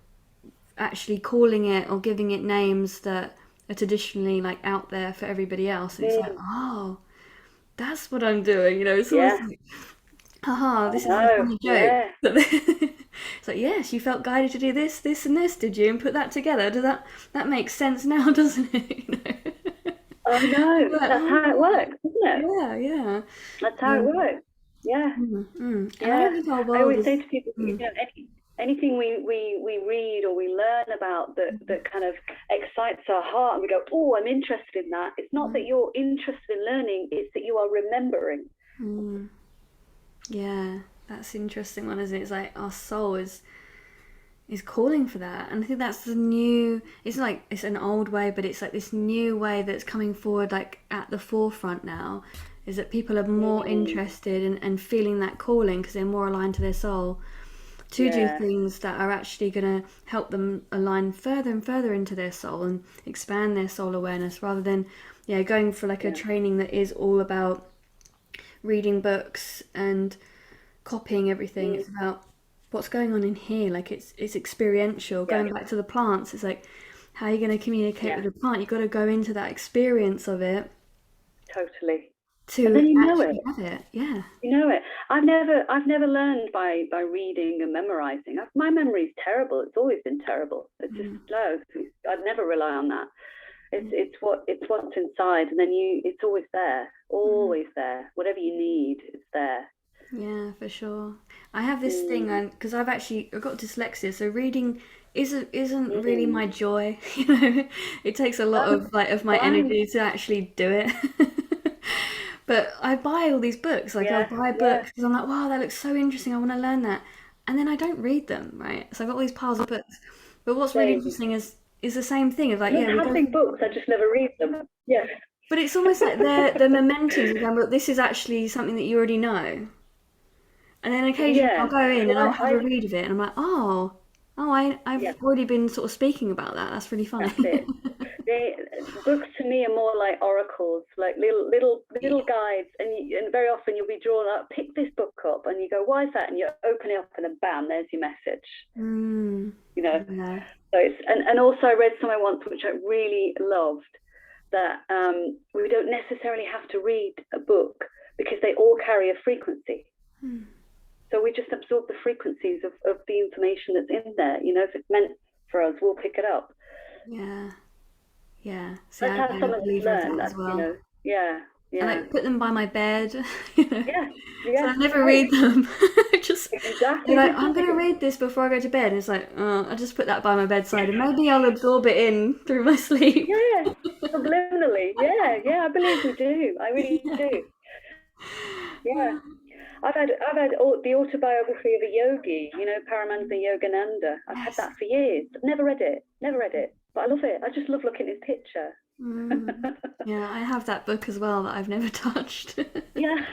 actually calling it or giving it names that are traditionally like out there for everybody else. And it's like, oh, that's what I'm doing, you know. It's almost like, haha, this is a funny joke. It's like, yes, you felt guided to do this, this, and this, did you? And put that together. Does that makes sense now, doesn't it? You know? Oh no, that's how it works, isn't it? Yeah. That's how it works. Yeah. Yeah. I always say to people, you know, anything we read or we learn about that kind of excites our heart, and we go, oh, I'm interested in that. It's not that you're interested in learning; it's that you are remembering. Mm. Yeah, that's an interesting one, isn't it? It's like our soul is calling for that, and I think that's the new. It's like it's an old way, but it's like this new way that's coming forward, like at the forefront now. Is that people are more Mm, interested and feeling that calling because they're more aligned to their soul to do yeah, things that are actually going to help them align further and further into their soul and expand their soul awareness rather than going for like a yeah, training that is all about reading books and copying everything. mm, It's about what's going on in here. Like it's experiential. yeah, Going back to the plants, it's like how are you going to communicate yeah, with the plant? You've got to go into that experience of it totally. And to then you know it. actually have it. Yeah. You know it. I've never learned by reading and memorizing. My memory's terrible. It's always been terrible. It's just Mm. low. I'd never rely on that. It's what's inside, and then it's Mm. always there. Whatever you need, it's there. Yeah, for sure. I have this thing, Mm, and because I've got dyslexia, so reading isn't really mm. my joy. You know, it takes a lot Oh, of like of my fine. energy to actually do it. But I buy all these books. Like I'll Yeah, buy yeah, books because I'm like, wow, that looks so interesting. I want to learn that, and then I don't read them. Right, so I've got all these piles of books. But what's really same. interesting is the same thing of like, I yeah, don't we have go. big books. I just never read them. Yeah. But it's almost like the momentums of going, look, this is actually something that you already know. And then occasionally I'll Yeah. go in and Well, I'll have a read of it, and I'm like, I've yeah, already been sort of speaking about that. That's really that's funny. it. They books to me are more like oracles, like little Yeah. guides, and very often you'll be drawn up. Pick this book up, and you go, "Why is that?" And you open it up, and then bam, there's your message. Mm, You know. yeah. So and also I read somewhere once which I really loved that we don't necessarily have to read a book because they all carry a frequency. Mm, So we just absorb the frequencies of the information that's in there. If it's meant for us, we'll pick it up. yeah. Yeah. See, That's how I'm a some of us believer of learn. that as well. Yeah, I yeah, like put them by my bed, you know. yeah, So yeah, I never right. read them. Just they're Exactly like, the I'm gonna same. read this before I go to bed. And it's like, oh, I just put that by my bedside, and maybe I'll absorb it in through my sleep. Yeah, subliminally. Yeah, yeah, I believe we do. I really Yeah. do. Yeah. I've had the autobiography of a yogi, Paramahansa Yogananda. I've had Yes. that for years. Never read it. Never read it. But I love it. I just love looking at his picture. Mm. Yeah, I have that book as well that I've never touched. Yeah.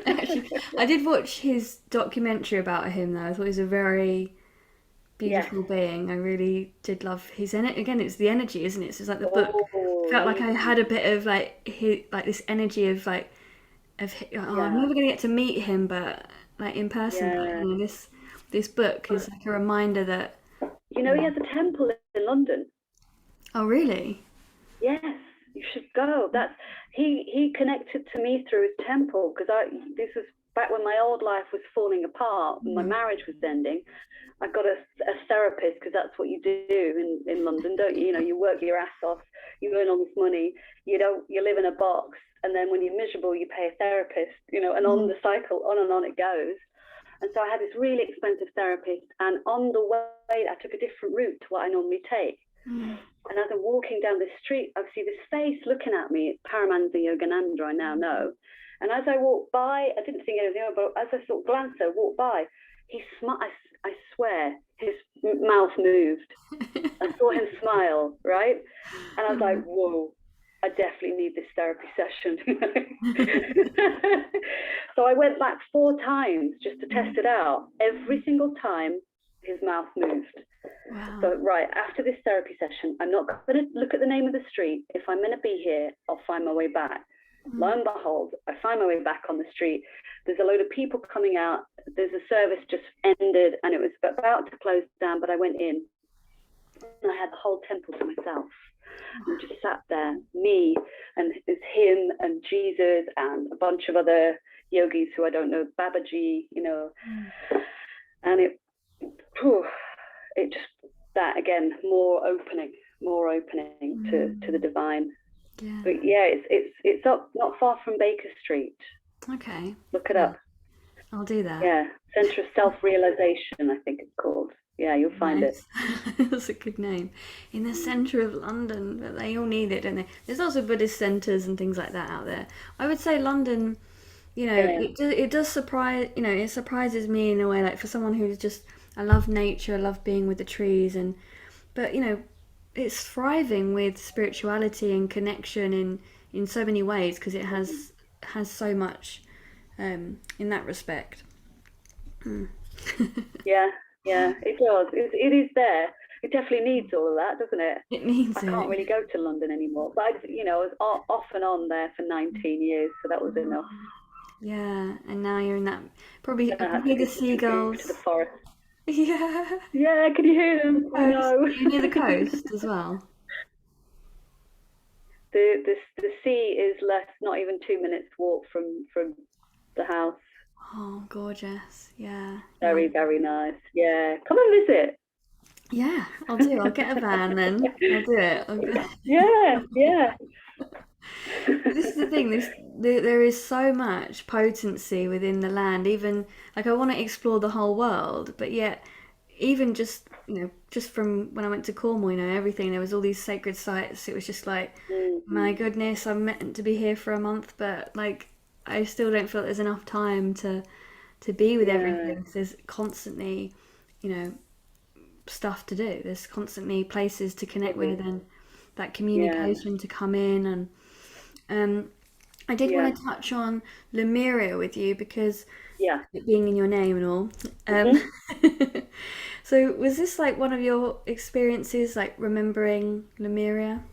Actually, I did watch his documentary about him though. I thought he was a very Yes. beautiful being. I really did love his energy. Again, it's the energy, isn't it? It's like the book Oh, felt like I had a bit of like like this energy of like oh, I'm yeah. never gonna get to meet him, but like in person. But Yeah. this book is like a reminder that He yeah. has a temple in London. Oh really? Yes, you should go. He connected to me through his temple because this was back when my old life was falling apart and my Mm. marriage was ending. I got a therapist because that's what you do in London, don't you? You work your ass off, you earn all this money, you live in a box, and then when you're miserable, you pay a therapist, and on Mm. the cycle, on and on it goes. And so I had this really expensive therapist, and on the way, I took a different route to what I normally take. Mm. And as I'm walking down the street, I see this face looking at me. It's Paramahansa Yogananda, I now know. And as I walked by, I didn't think anything of it, but as I sort of glanced, I walked by, he smiled. I swear, his mouth moved. I saw him smile, right? And I was like, whoa, I definitely need this therapy session. So I went back 4 times just to test it out. Every single time, his mouth moved. Wow. So, right, after this therapy session, I'm not going to look at the name of the street. If I'm going to be here, I'll find my way back. Lo Mm. and behold, I find my way back on the street. There's a load of people coming out. There's a service just ended and it was about to close down, but I went in and I had the whole temple to myself and just sat there, me and it's him and Jesus and a bunch of other yogis who I don't know, Babaji, Mm. and it just that again more opening to the Mm. divine. Yeah. But yeah, it's up not far from Baker Street. Okay. Look it Yeah, up. I'll do that. Yeah, Center of Self-Realization, I think it's called. Yeah, you'll find it. Nice. That's a good name. In the centre of London, but they all need it, don't they? There's also Buddhist centres and things like that out there. I would say London Yeah. it does surprise, it surprises me in a way, like for someone who's just, I love nature, I love being with the trees, and but it's thriving with spirituality and connection in so many ways because it has so much in that respect. Mm. Yeah, yeah, it does. It is there. It definitely needs all of that, doesn't it? It I needs can't it. really go to London anymore, but I was off and on there for 19 years, so that was enough. Yeah, and now you're in that. Probably, I Then I can had to hear the move to the seagulls. forest. Yeah, Yeah, can you hear them? I coast. know. You're near the coast as well. The sea is less, not even 2 minutes walk from the house. Oh, gorgeous. Yeah, yeah, Very, very nice. Yeah, come and visit. yeah. I'll do. I'll get a van then. I'll do it. Yeah, yeah. This is the thing. There is so much potency within the land. Even like I want to explore the whole world, but yet even just from when I went to Cornwall, everything. There was all these sacred sites. It was just like, Mhm. my goodness, I'm meant to be here for a month, but like I still don't feel there's enough time to be with Yeah. everything. There's constantly, you know, stuff to do. There's constantly places to connect with Mhm. and that Yeah. communication to come in and um, I did Yeah. want to touch on Lemuria with you because Yeah. it being in your name and all. Um, Mhm. so was this like one of your experiences, like remembering Lemuria?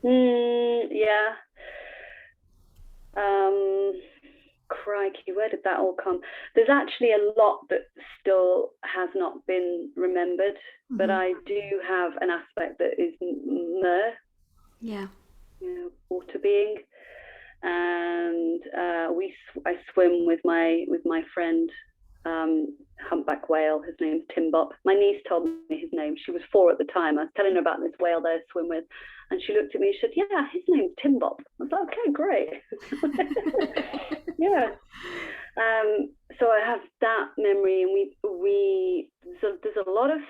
Yeah. Um, Crikey, where did that all come? There's actually a lot that still has not been remembered, but Hmm. I do have an aspect that is mer, Yeah. water being, and I swim with my friend, humpback whale. His name's Timbop. My niece told me his name. She was 4 at the time. I was telling her about this whale that I swim with, and she looked at me and said, "Yeah, his name's Timbop." I was like, "Okay, great." Yeah. So I have that memory, and we so there's a lot of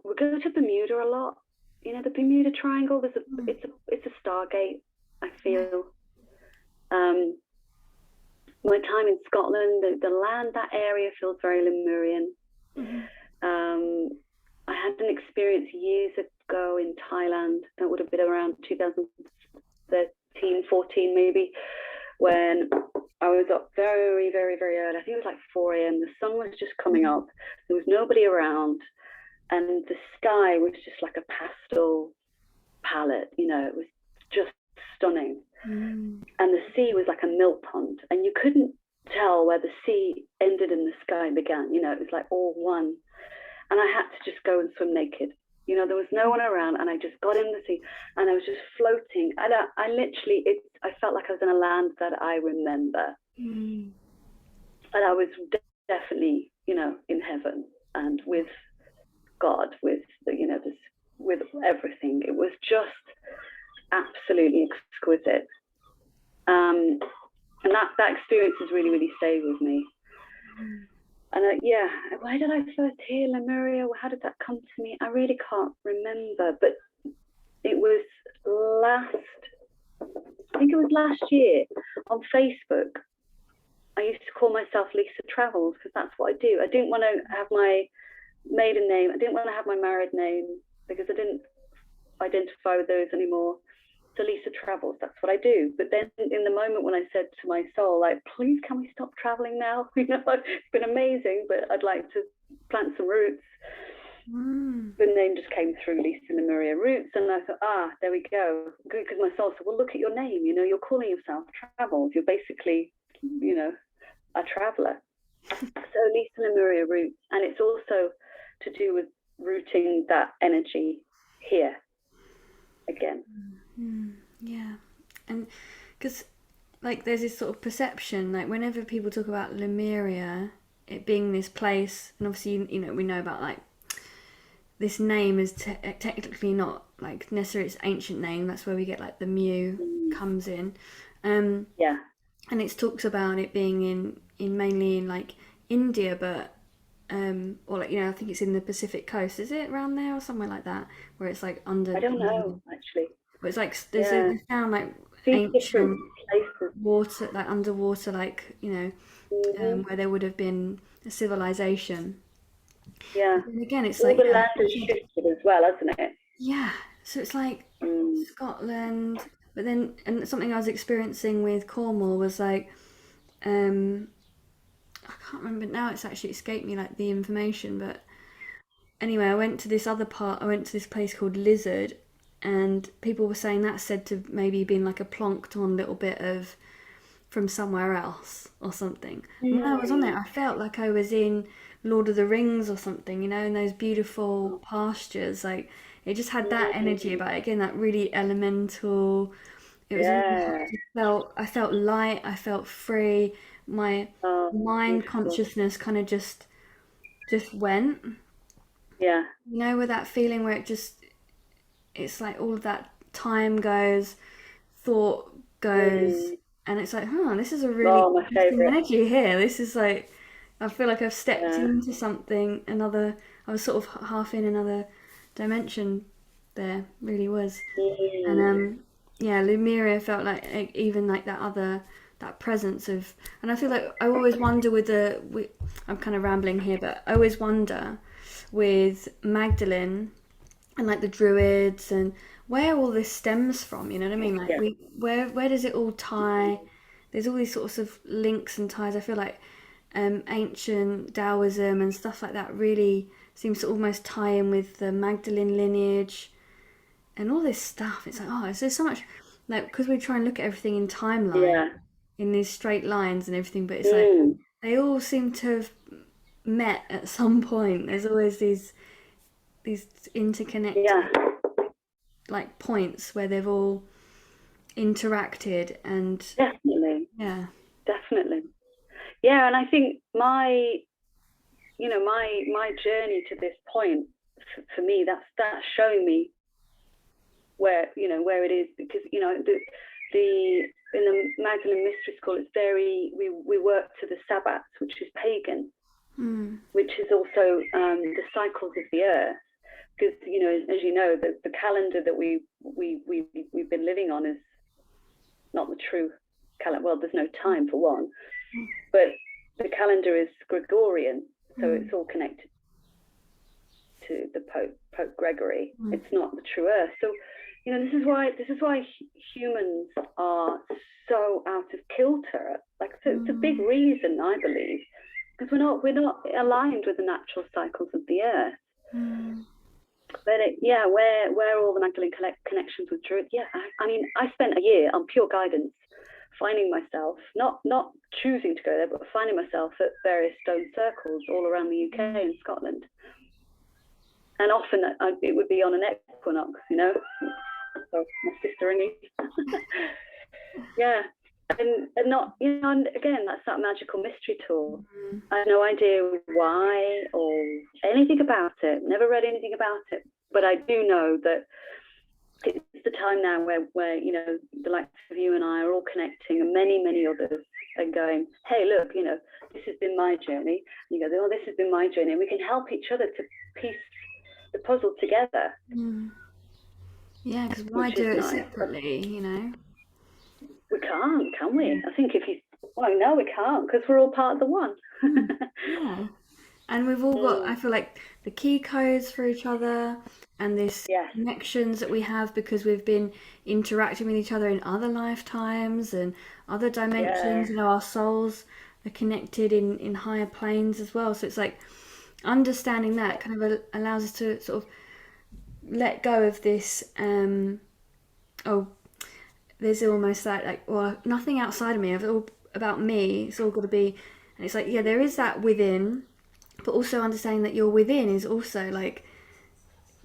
we go to Bermuda a lot. The Bermuda Triangle. Mm. It's a stargate. I Yeah. feel. Um, my time in Scotland, the land, that area feels very Lemurian. Hmm. Um, I had an experience years ago in Thailand. It would have been around 2013, 14 maybe, when I was up very, very, very early. I think it was like 4 a.m. The sun was just coming up. There was nobody around, and the sky was just like a pastel palette. It was just stunning. Mm. And the sea was like a mill pond, and you couldn't tell where the sea ended and the sky began. It was like all one. And I had to just go and swim naked. There was no one around, and I just got in the sea, and I was just floating. And I literally, I felt like I was in a land that I remember, Mm. and I was definitely, in heaven and with God, with this, with everything. It was just absolutely exquisite. And that experience has really, really stayed with me. And yeah, why did I first hear Lemuria? How did that come to me? I really can't remember, but it was I think it was last year on Facebook. I used to call myself Lisa Travels because that's what I do. I didn't want to have my maiden name. I didn't want to have my married name because I didn't identify with those anymore. So Lisa Travels, that's what I do. But then in the moment when I said to my soul, like, please, can we stop traveling now? It's been amazing, but I'd like to plant some roots. Mm. The name just came through, Lisa Lemuria Roots, and I thought, there we go. Because my soul said, well, look at your name. You're calling yourself Travels. You're basically, a traveler. So Lisa Lemuria Roots, and it's also to do with rooting that energy here again. Mm. Yeah. And because like there's this sort of perception, like whenever people talk about Lemuria, it being this place, and obviously we know about like this name is technically not like necessarily its ancient name. That's where we get like the Mu comes in, um, Yeah. and it talks about it being in mainly in like India, but or like I think it's in the Pacific coast. Is it around there or somewhere like that where it's like under I don't the know, actually. but it's like there's Yeah. a sound like See different ancient places. water, like underwater, like Hmm. where there would have been a civilization. Yeah. And again, it's All like, the land has shifted as well, hasn't it? yeah. So it's like Mm. Scotland, but then, and something I was experiencing with Cornwall was like, um, I can't remember now. It's actually escaped me like the information, but anyway, I went to this other part. I went to this place called Lizard, and people were saying that's said to maybe been like a plonked on little bit of from somewhere else or something. And when I was on there, Mm. I felt like I was in Lord of the Rings or something, in those beautiful pastures. Like it just had that energy Mm. about it. Again, that really elemental. It was really, Yeah. I felt light. I felt free. My Oh, mind beautiful. consciousness kind of just went. Yeah. With that feeling where it's like all of that time goes, thought goes, Mm. and it's like, this is a really Oh, my interesting favourite. energy here. This is like, I feel like I've stepped Yeah. into something, I was sort of half in another dimension there, really was. And Mm. yeah, Lemuria felt like even like that presence of, and I feel like I always wonder I'm kind of rambling here, but I always wonder with Magdalene and like the druids and where all this stems from. You know what I mean? Like Yeah. where does it all tie? There's all these sorts of links and ties. I feel like ancient Taoism and stuff like that really seems to almost tie in with the Magdalene lineage and all this stuff. It's like, there's so much, like, because we try and look at everything in timeline, Yeah. in these straight lines and everything, but it's like Mm. they all seem to have met at some point. There's always these interconnected Yeah. like points where they've all interacted and Definitely. yeah. Definitely. Yeah, and I think my journey to this point, for me, that's showing me where it is, because the in the Magdalene Mystery School, it's very, we work to the Sabbats, which is pagan, Mm. which is also the cycles of the earth. Because as you know, the calendar that we've been living on is not the true calendar. Well, there's no time for one, but the calendar is Gregorian, so it's all connected to the Pope Gregory. It's not the true Earth. So this is why humans are so out of kilter. Like, so it's a big reason, I believe, because we're not aligned with the natural cycles of the Earth. But where all the Magdalene connections with Druid. Yeah, I mean, I spent a year on pure guidance, finding myself, not choosing to go there, but finding myself at various stone circles all around the UK and Scotland. And often it would be on an equinox, So my sister ringing. Yeah, and not, and again, that's that magical mystery tour. I have no idea why or anything about it. Never read anything about it, but I do know that it's the time now where the likes of you and I are all connecting, and many others, and going, hey, look, this has been my journey. And you go, oh, this has been my journey, and we can help each other to piece the puzzle together. Yeah, because why do it separately? We can't, can we? I think no, we can't, because we're all part of the one. Yeah. And we've all got, I feel like, the key codes for each other and this Yes. connections that we have because we've been interacting with each other in other lifetimes and other dimensions. Yeah. Our souls are connected in higher planes as well. So it's like understanding that kind of allows us to sort of let go of this, there's almost that, like, well, nothing outside of me, it's all about me, it's all got to be, and it's like, yeah, there is that within, but also understanding that your within is also like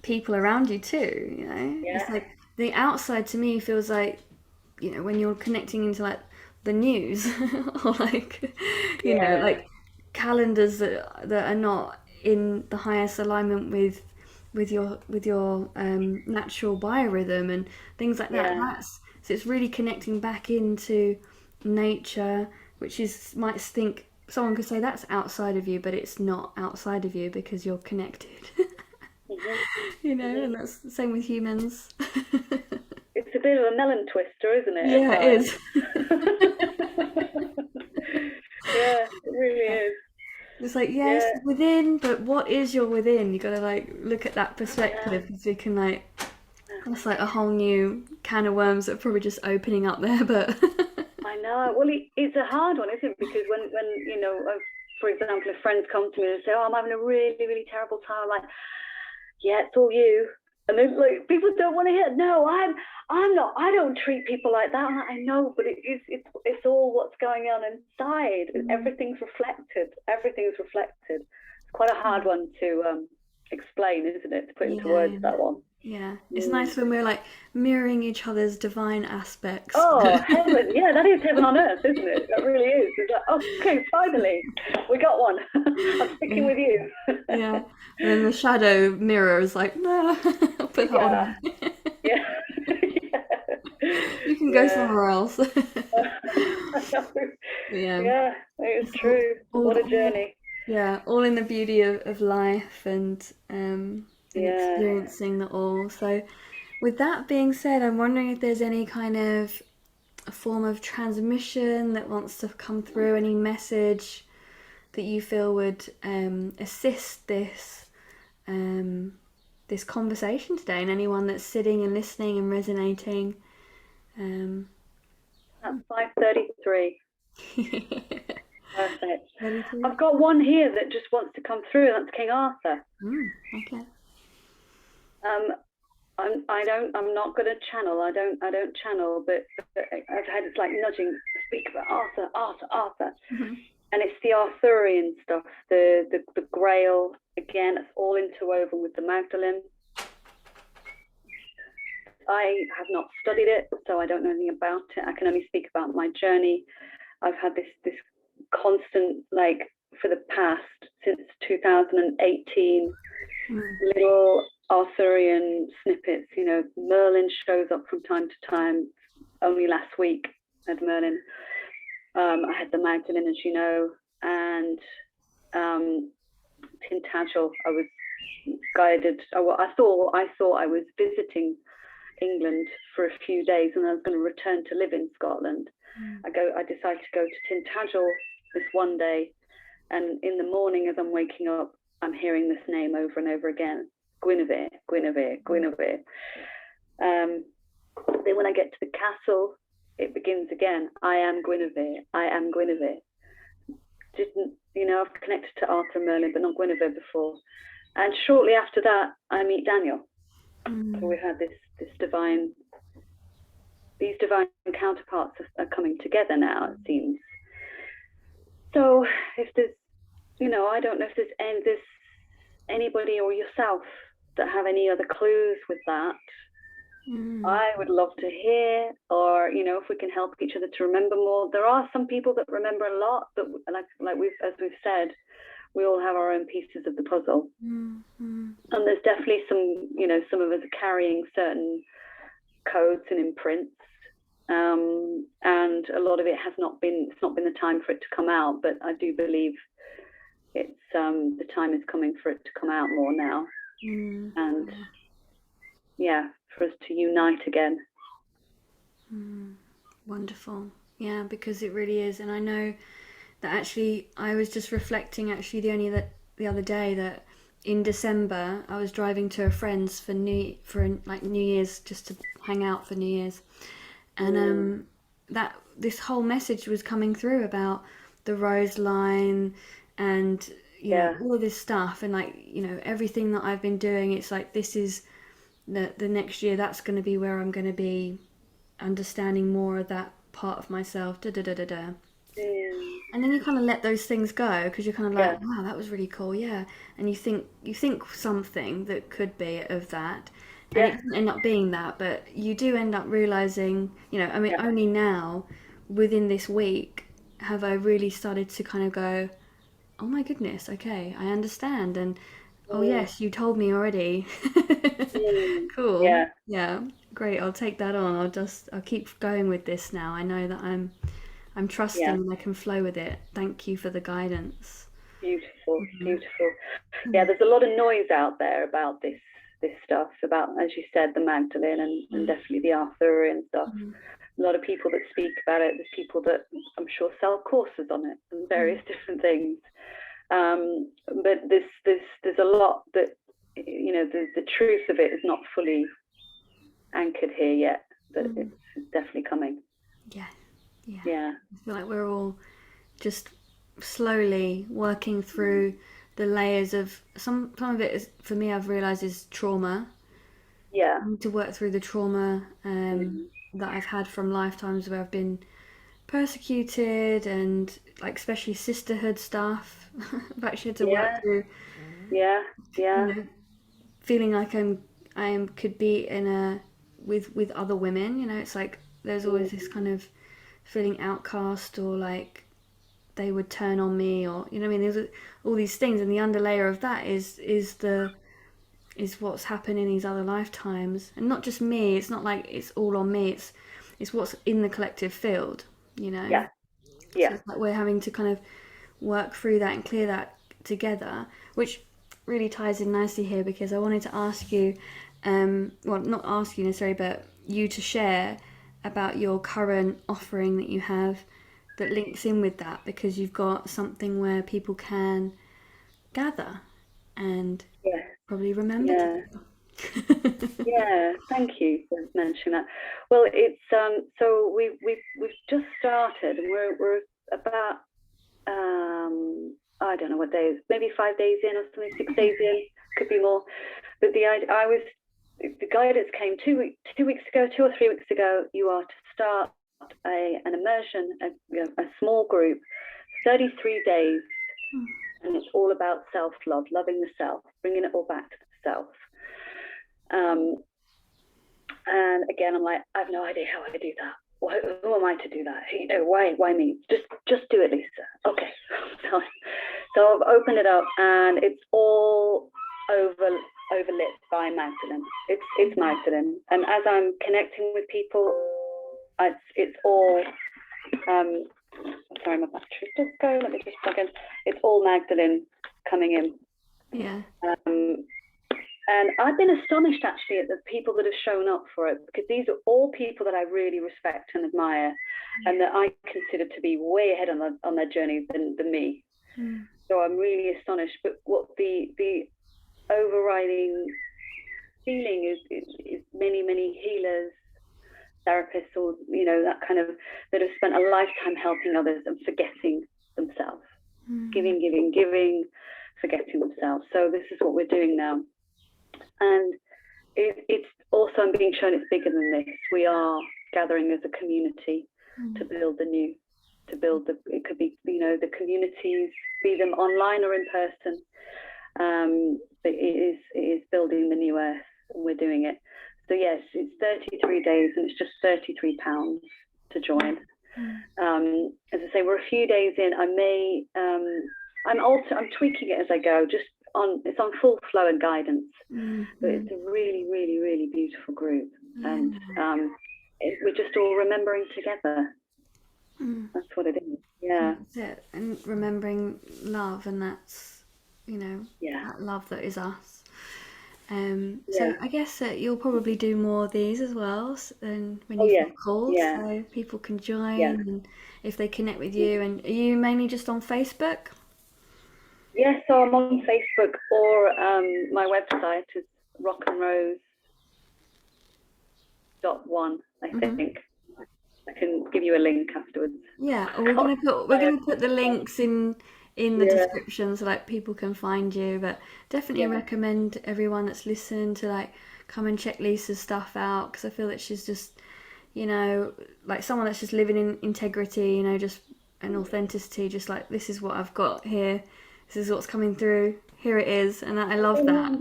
people around you too. Yeah. It's like the outside to me feels like, when you're connecting into like the news or like like calendars that are not in the highest alignment with your natural biorhythm and things like that. So it's really connecting back into nature, which is, might think someone could say that's outside of you, but it's not outside of you because you're connected. And that's the same with humans. It's bit of a melon twister, isn't it? Yeah, it is. Yeah, it really is. It's like, yes, within, but what is your within? You gotta like look at that perspective, because we can like, that's like a whole new can of worms that are probably just opening up there. But I know. Well, it's a hard one, isn't it? Because when you know, for example, if friends come to me and say, "Oh, I'm having a really, really terrible time," I'm like, "Yeah, it's all you." And then like people don't want to hear, "No, I'm not. I don't treat people like that." I'm like, I know, but it's all what's going on inside. Everything's reflected. Everything's reflected. It's quite a hard one to explain, isn't it? To put into words, that one. Yeah, it's nice when we're like mirroring each other's divine aspects. Oh, heaven. Yeah, that is heaven on earth, isn't it? That really is. It's like, okay, finally, we got one. I'm sticking with you. Yeah. And then the shadow mirror is like, no, I'll put that on. Yeah. You can go somewhere else. Yeah, it's true. What a journey. Yeah, all in the beauty of life and experiencing the all. So with that being said, I'm wondering if there's any kind of a form of transmission that wants to come through, any message that you feel would assist this this conversation today, and anyone that's sitting and listening and resonating. That's 5:33. Perfect. 33? I've got one here that just wants to come through. That's King Arthur. Okay. I'm not going to channel. I don't channel, but I've had it's like nudging to speak about Arthur. And it's the Arthurian stuff, the Grail. Again, it's all interwoven with the Magdalene. I have not studied it, so I don't know anything about it. I can only speak about my journey. I've had this constant, like for the past, since 2018, little Arthurian snippets. You know, Merlin shows up from time to time. Only last week I had Merlin. I had the Magdalene, as you know, and Tintagel. I was guided. I thought I was visiting England for a few days, and I was going to return to live in Scotland. I decided to go to Tintagel this one day, and in the morning, as I'm waking up, I'm hearing this name over and over again: Guinevere, Guinevere, Guinevere. Then when I get to the castle, it begins again. I am Guinevere. I am Guinevere. I've connected to Arthur Merlin, but not Guinevere before. And shortly after that, I meet Daniel. So we've had these divine counterparts are coming together now, it seems. So if there's, I don't know if there's anybody or yourself that have any other clues with that. I would love to hear, or if we can help each other to remember more. There are some people that remember a lot, but like we've said, we all have our own pieces of the puzzle. And there's definitely some of us are carrying certain codes and imprints, and a lot of it it's not been the time for it to come out, but I do believe it's the time is coming for it to come out more now. And for us to unite again. Wonderful. Yeah, because it really is. And I know that actually I was just reflecting the other day that in December I was driving to a friend's for New Year's, just to hang out for New Year's, and that this whole message was coming through about the rose line and all of this stuff, and everything that I've been doing. It's like this is the next year, that's going to be where I'm going to be understanding more of that part of myself. And then you kind of let those things go, because you're kind of like, wow, that was really cool, and you think something that could be of that, and it doesn't end up being that, but you do end up realizing, only now within this week have I really started to kind of go, oh my goodness, okay, I understand. And oh yes, you told me already. Cool. Yeah, great, I'll take that on. I'll keep going with this now. I know that I'm trusting and I can flow with it. Thank you for the guidance. Beautiful. Yeah, there's a lot of noise out there about this stuff about, as you said, the Magdalene and definitely the Arthurian stuff. A lot of people that speak about it. There's people that I'm sure sell courses on it and various different things. But there's a lot that, you know, the truth of it is not fully anchored here yet, but it's definitely coming. Yeah. I feel like we're all just slowly working through the layers of some of it is, for me, I've realized, is trauma. Yeah. I need to work through the trauma that I've had from lifetimes where I've been persecuted, and like especially sisterhood stuff. I've actually had to work through. Yeah. You know, feeling like I could be in a with other women. You know, it's like there's always this kind of feeling outcast, or like they would turn on me, or you know what I mean. There's all these things, and the underlayer of that is what's happened in these other lifetimes, and not just me. It's not like it's all on me. It's what's in the collective field. You know. Yeah. So it's like we're having to kind of work through that and clear that together, which really ties in nicely here, because I wanted to ask you, well, not ask you necessarily, but you to share about your current offering that you have that links in with that, because you've got something where people can gather and probably remember. Yeah, thank you for mentioning that. Well, it's so we've just started, and we're about I don't know what days, maybe 5 days in or something, 6 days in, could be more. But the guidance came 2 weeks ago, 2 or 3 weeks ago. You are to start an immersion, a small group, 33 days, and it's all about self-love, loving the self, bringing it all back to the self. And again, I'm like, I have no idea how I do that. Who am I to do that? You know, why me? Just do it, Lisa. Okay. So I've opened it up, and it's all overlit by Magdalene. It's Magdalene, and as I'm connecting with people, it's all. Sorry, my battery's just going. Let me just plug in. It's all Magdalene coming in. Yeah. And I've been astonished actually at the people that have shown up for it, because these are all people that I really respect and admire, and that I consider to be way ahead on their journey than me. So I'm really astonished. But what the overriding feeling is many healers, therapists, or you know, that kind of, that have spent a lifetime helping others and forgetting themselves, giving, forgetting themselves. So this is what we're doing now. And it's also, I'm being shown it's bigger than this. We are gathering as a community to build the new, it could be, you know, the communities, be them online or in person. But it is building the new earth, and we're doing it. So yes, it's 33 days, and it's just £33 to join. As I say, we're a few days in. I may, I'm tweaking it as I go. It's on full flow and guidance, but it's a really beautiful group, and we're just all remembering together. That's what it is. Yeah, that's it. And remembering love, and that's, you know, that love that is us. So I guess that you'll probably do more of these as well, and when you've got calls, so people can join, and if they connect with you. And are you mainly just on Facebook? Yes, so I'm on Facebook, or my website is rockandrose.1, I think. I can give you a link afterwards. Yeah, we're gonna put the links in the description, so like people can find you. But definitely recommend everyone that's listened to like come and check Lisa's stuff out, because I feel that she's just, you know, like someone that's just living in integrity, you know, just an authenticity, just like, this is what I've got here. This is what's coming through. Here it is, and I love that.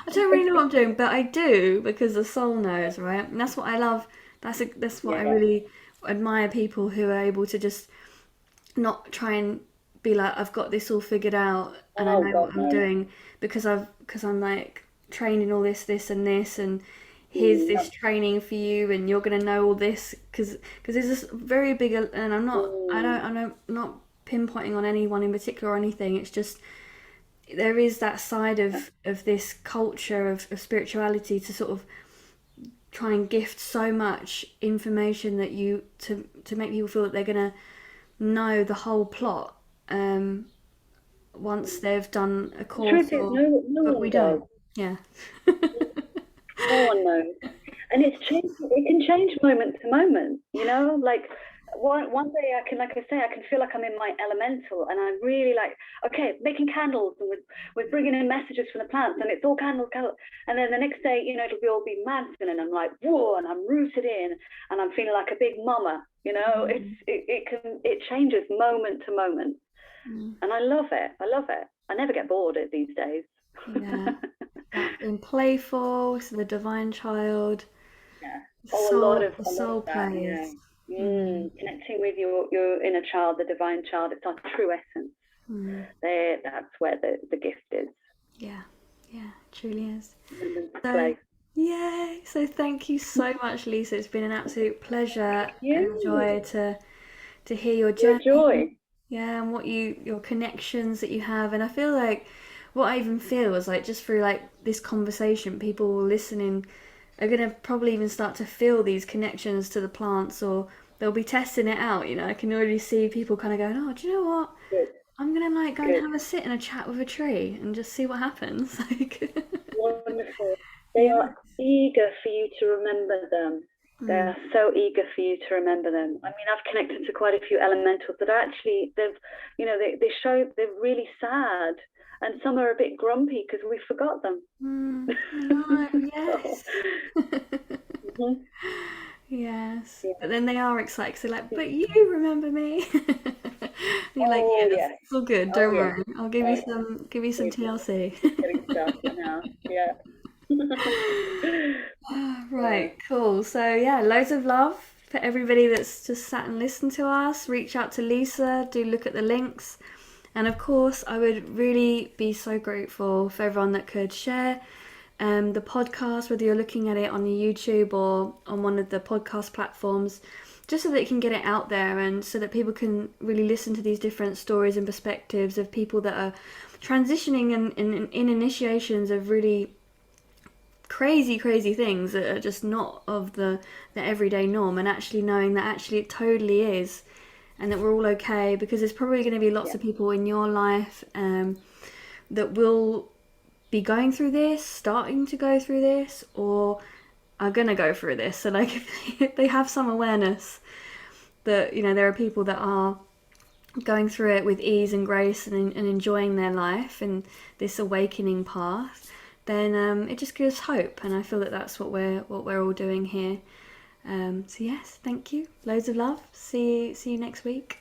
I don't really know what I'm doing, but I do, because the soul knows, right? And that's what I love. That's what I really admire, people who are able to just not try and be like, I've got this all figured out and I know what I'm doing, because I'm like trained in all this and this, and here's this training for you, and you're gonna know all this, because there's this very big, and I'm not pinpointing on anyone in particular or anything. It's just there is that side of this culture of spirituality to sort of try and gift so much information that to make people feel that they're gonna know the whole plot once they've done a The course, truth is, no but one we does. don't. Yeah. No one knows. And it can change moment to moment, you know, like one day I can, like I say, I can feel like I'm in my elemental, and I'm really like, okay, making candles, and we're bringing in messages from the plants, and it's all candles, and then the next day, you know, it'll all be masculine, and I'm like, whoa, and I'm rooted in, and I'm feeling like a big mama, you know. It changes moment to moment, and I love it. I never get bored of these days. Yeah. Being playful, so the divine child. Yeah. The A lot of soul that. plays. Yeah. Connecting with your inner child, the divine child. It's our true essence. That's where the gift is. Yeah, yeah, it truly is. So, yay! So thank you so much, Lisa. It's been an absolute pleasure and you. joy to hear your Your journey. joy. Yeah, and your connections that you have, and I feel like what I even feel is like just through like this conversation, people listening are gonna probably even start to feel these connections to the plants, or they'll be testing it out. You know, I can already see people kind of going, "Oh, do you know what? Good. I'm gonna like go and have a sit and a chat with a tree and just see what happens." Like, Wonderful. They are eager for you to remember them. They are so eager for you to remember them. I mean, I've connected to quite a few elementals that are actually, they show they're really sad, and some are a bit grumpy because we forgot them. Yes. Yes. Yeah. But then they are excited because they're like, "But you remember me?" And you're like, Oh, "Yes, yes. it's all good. Don't Yeah. worry. I'll give you some TLC." Getting started now. Yeah. Right, cool. So yeah, loads of love for everybody that's just sat and listened to us. Reach out to Lisa, do look at the links. And of course, I would really be so grateful for everyone that could share the podcast, whether you're looking at it on YouTube or on one of the podcast platforms, just so that it can get it out there and so that people can really listen to these different stories and perspectives of people that are transitioning in initiations of really crazy things that are just not of the everyday norm, and actually knowing that actually it totally is, and that we're all okay, because there's probably going to be lots of people in your life that will be going through this, starting to go through this, or are going to go through this. So like if they have some awareness that, you know, there are people that are going through it with ease and grace and enjoying their life and this awakening path, then it just gives hope, and I feel that that's what we're all doing here. So yes, thank you, loads of love. See you next week.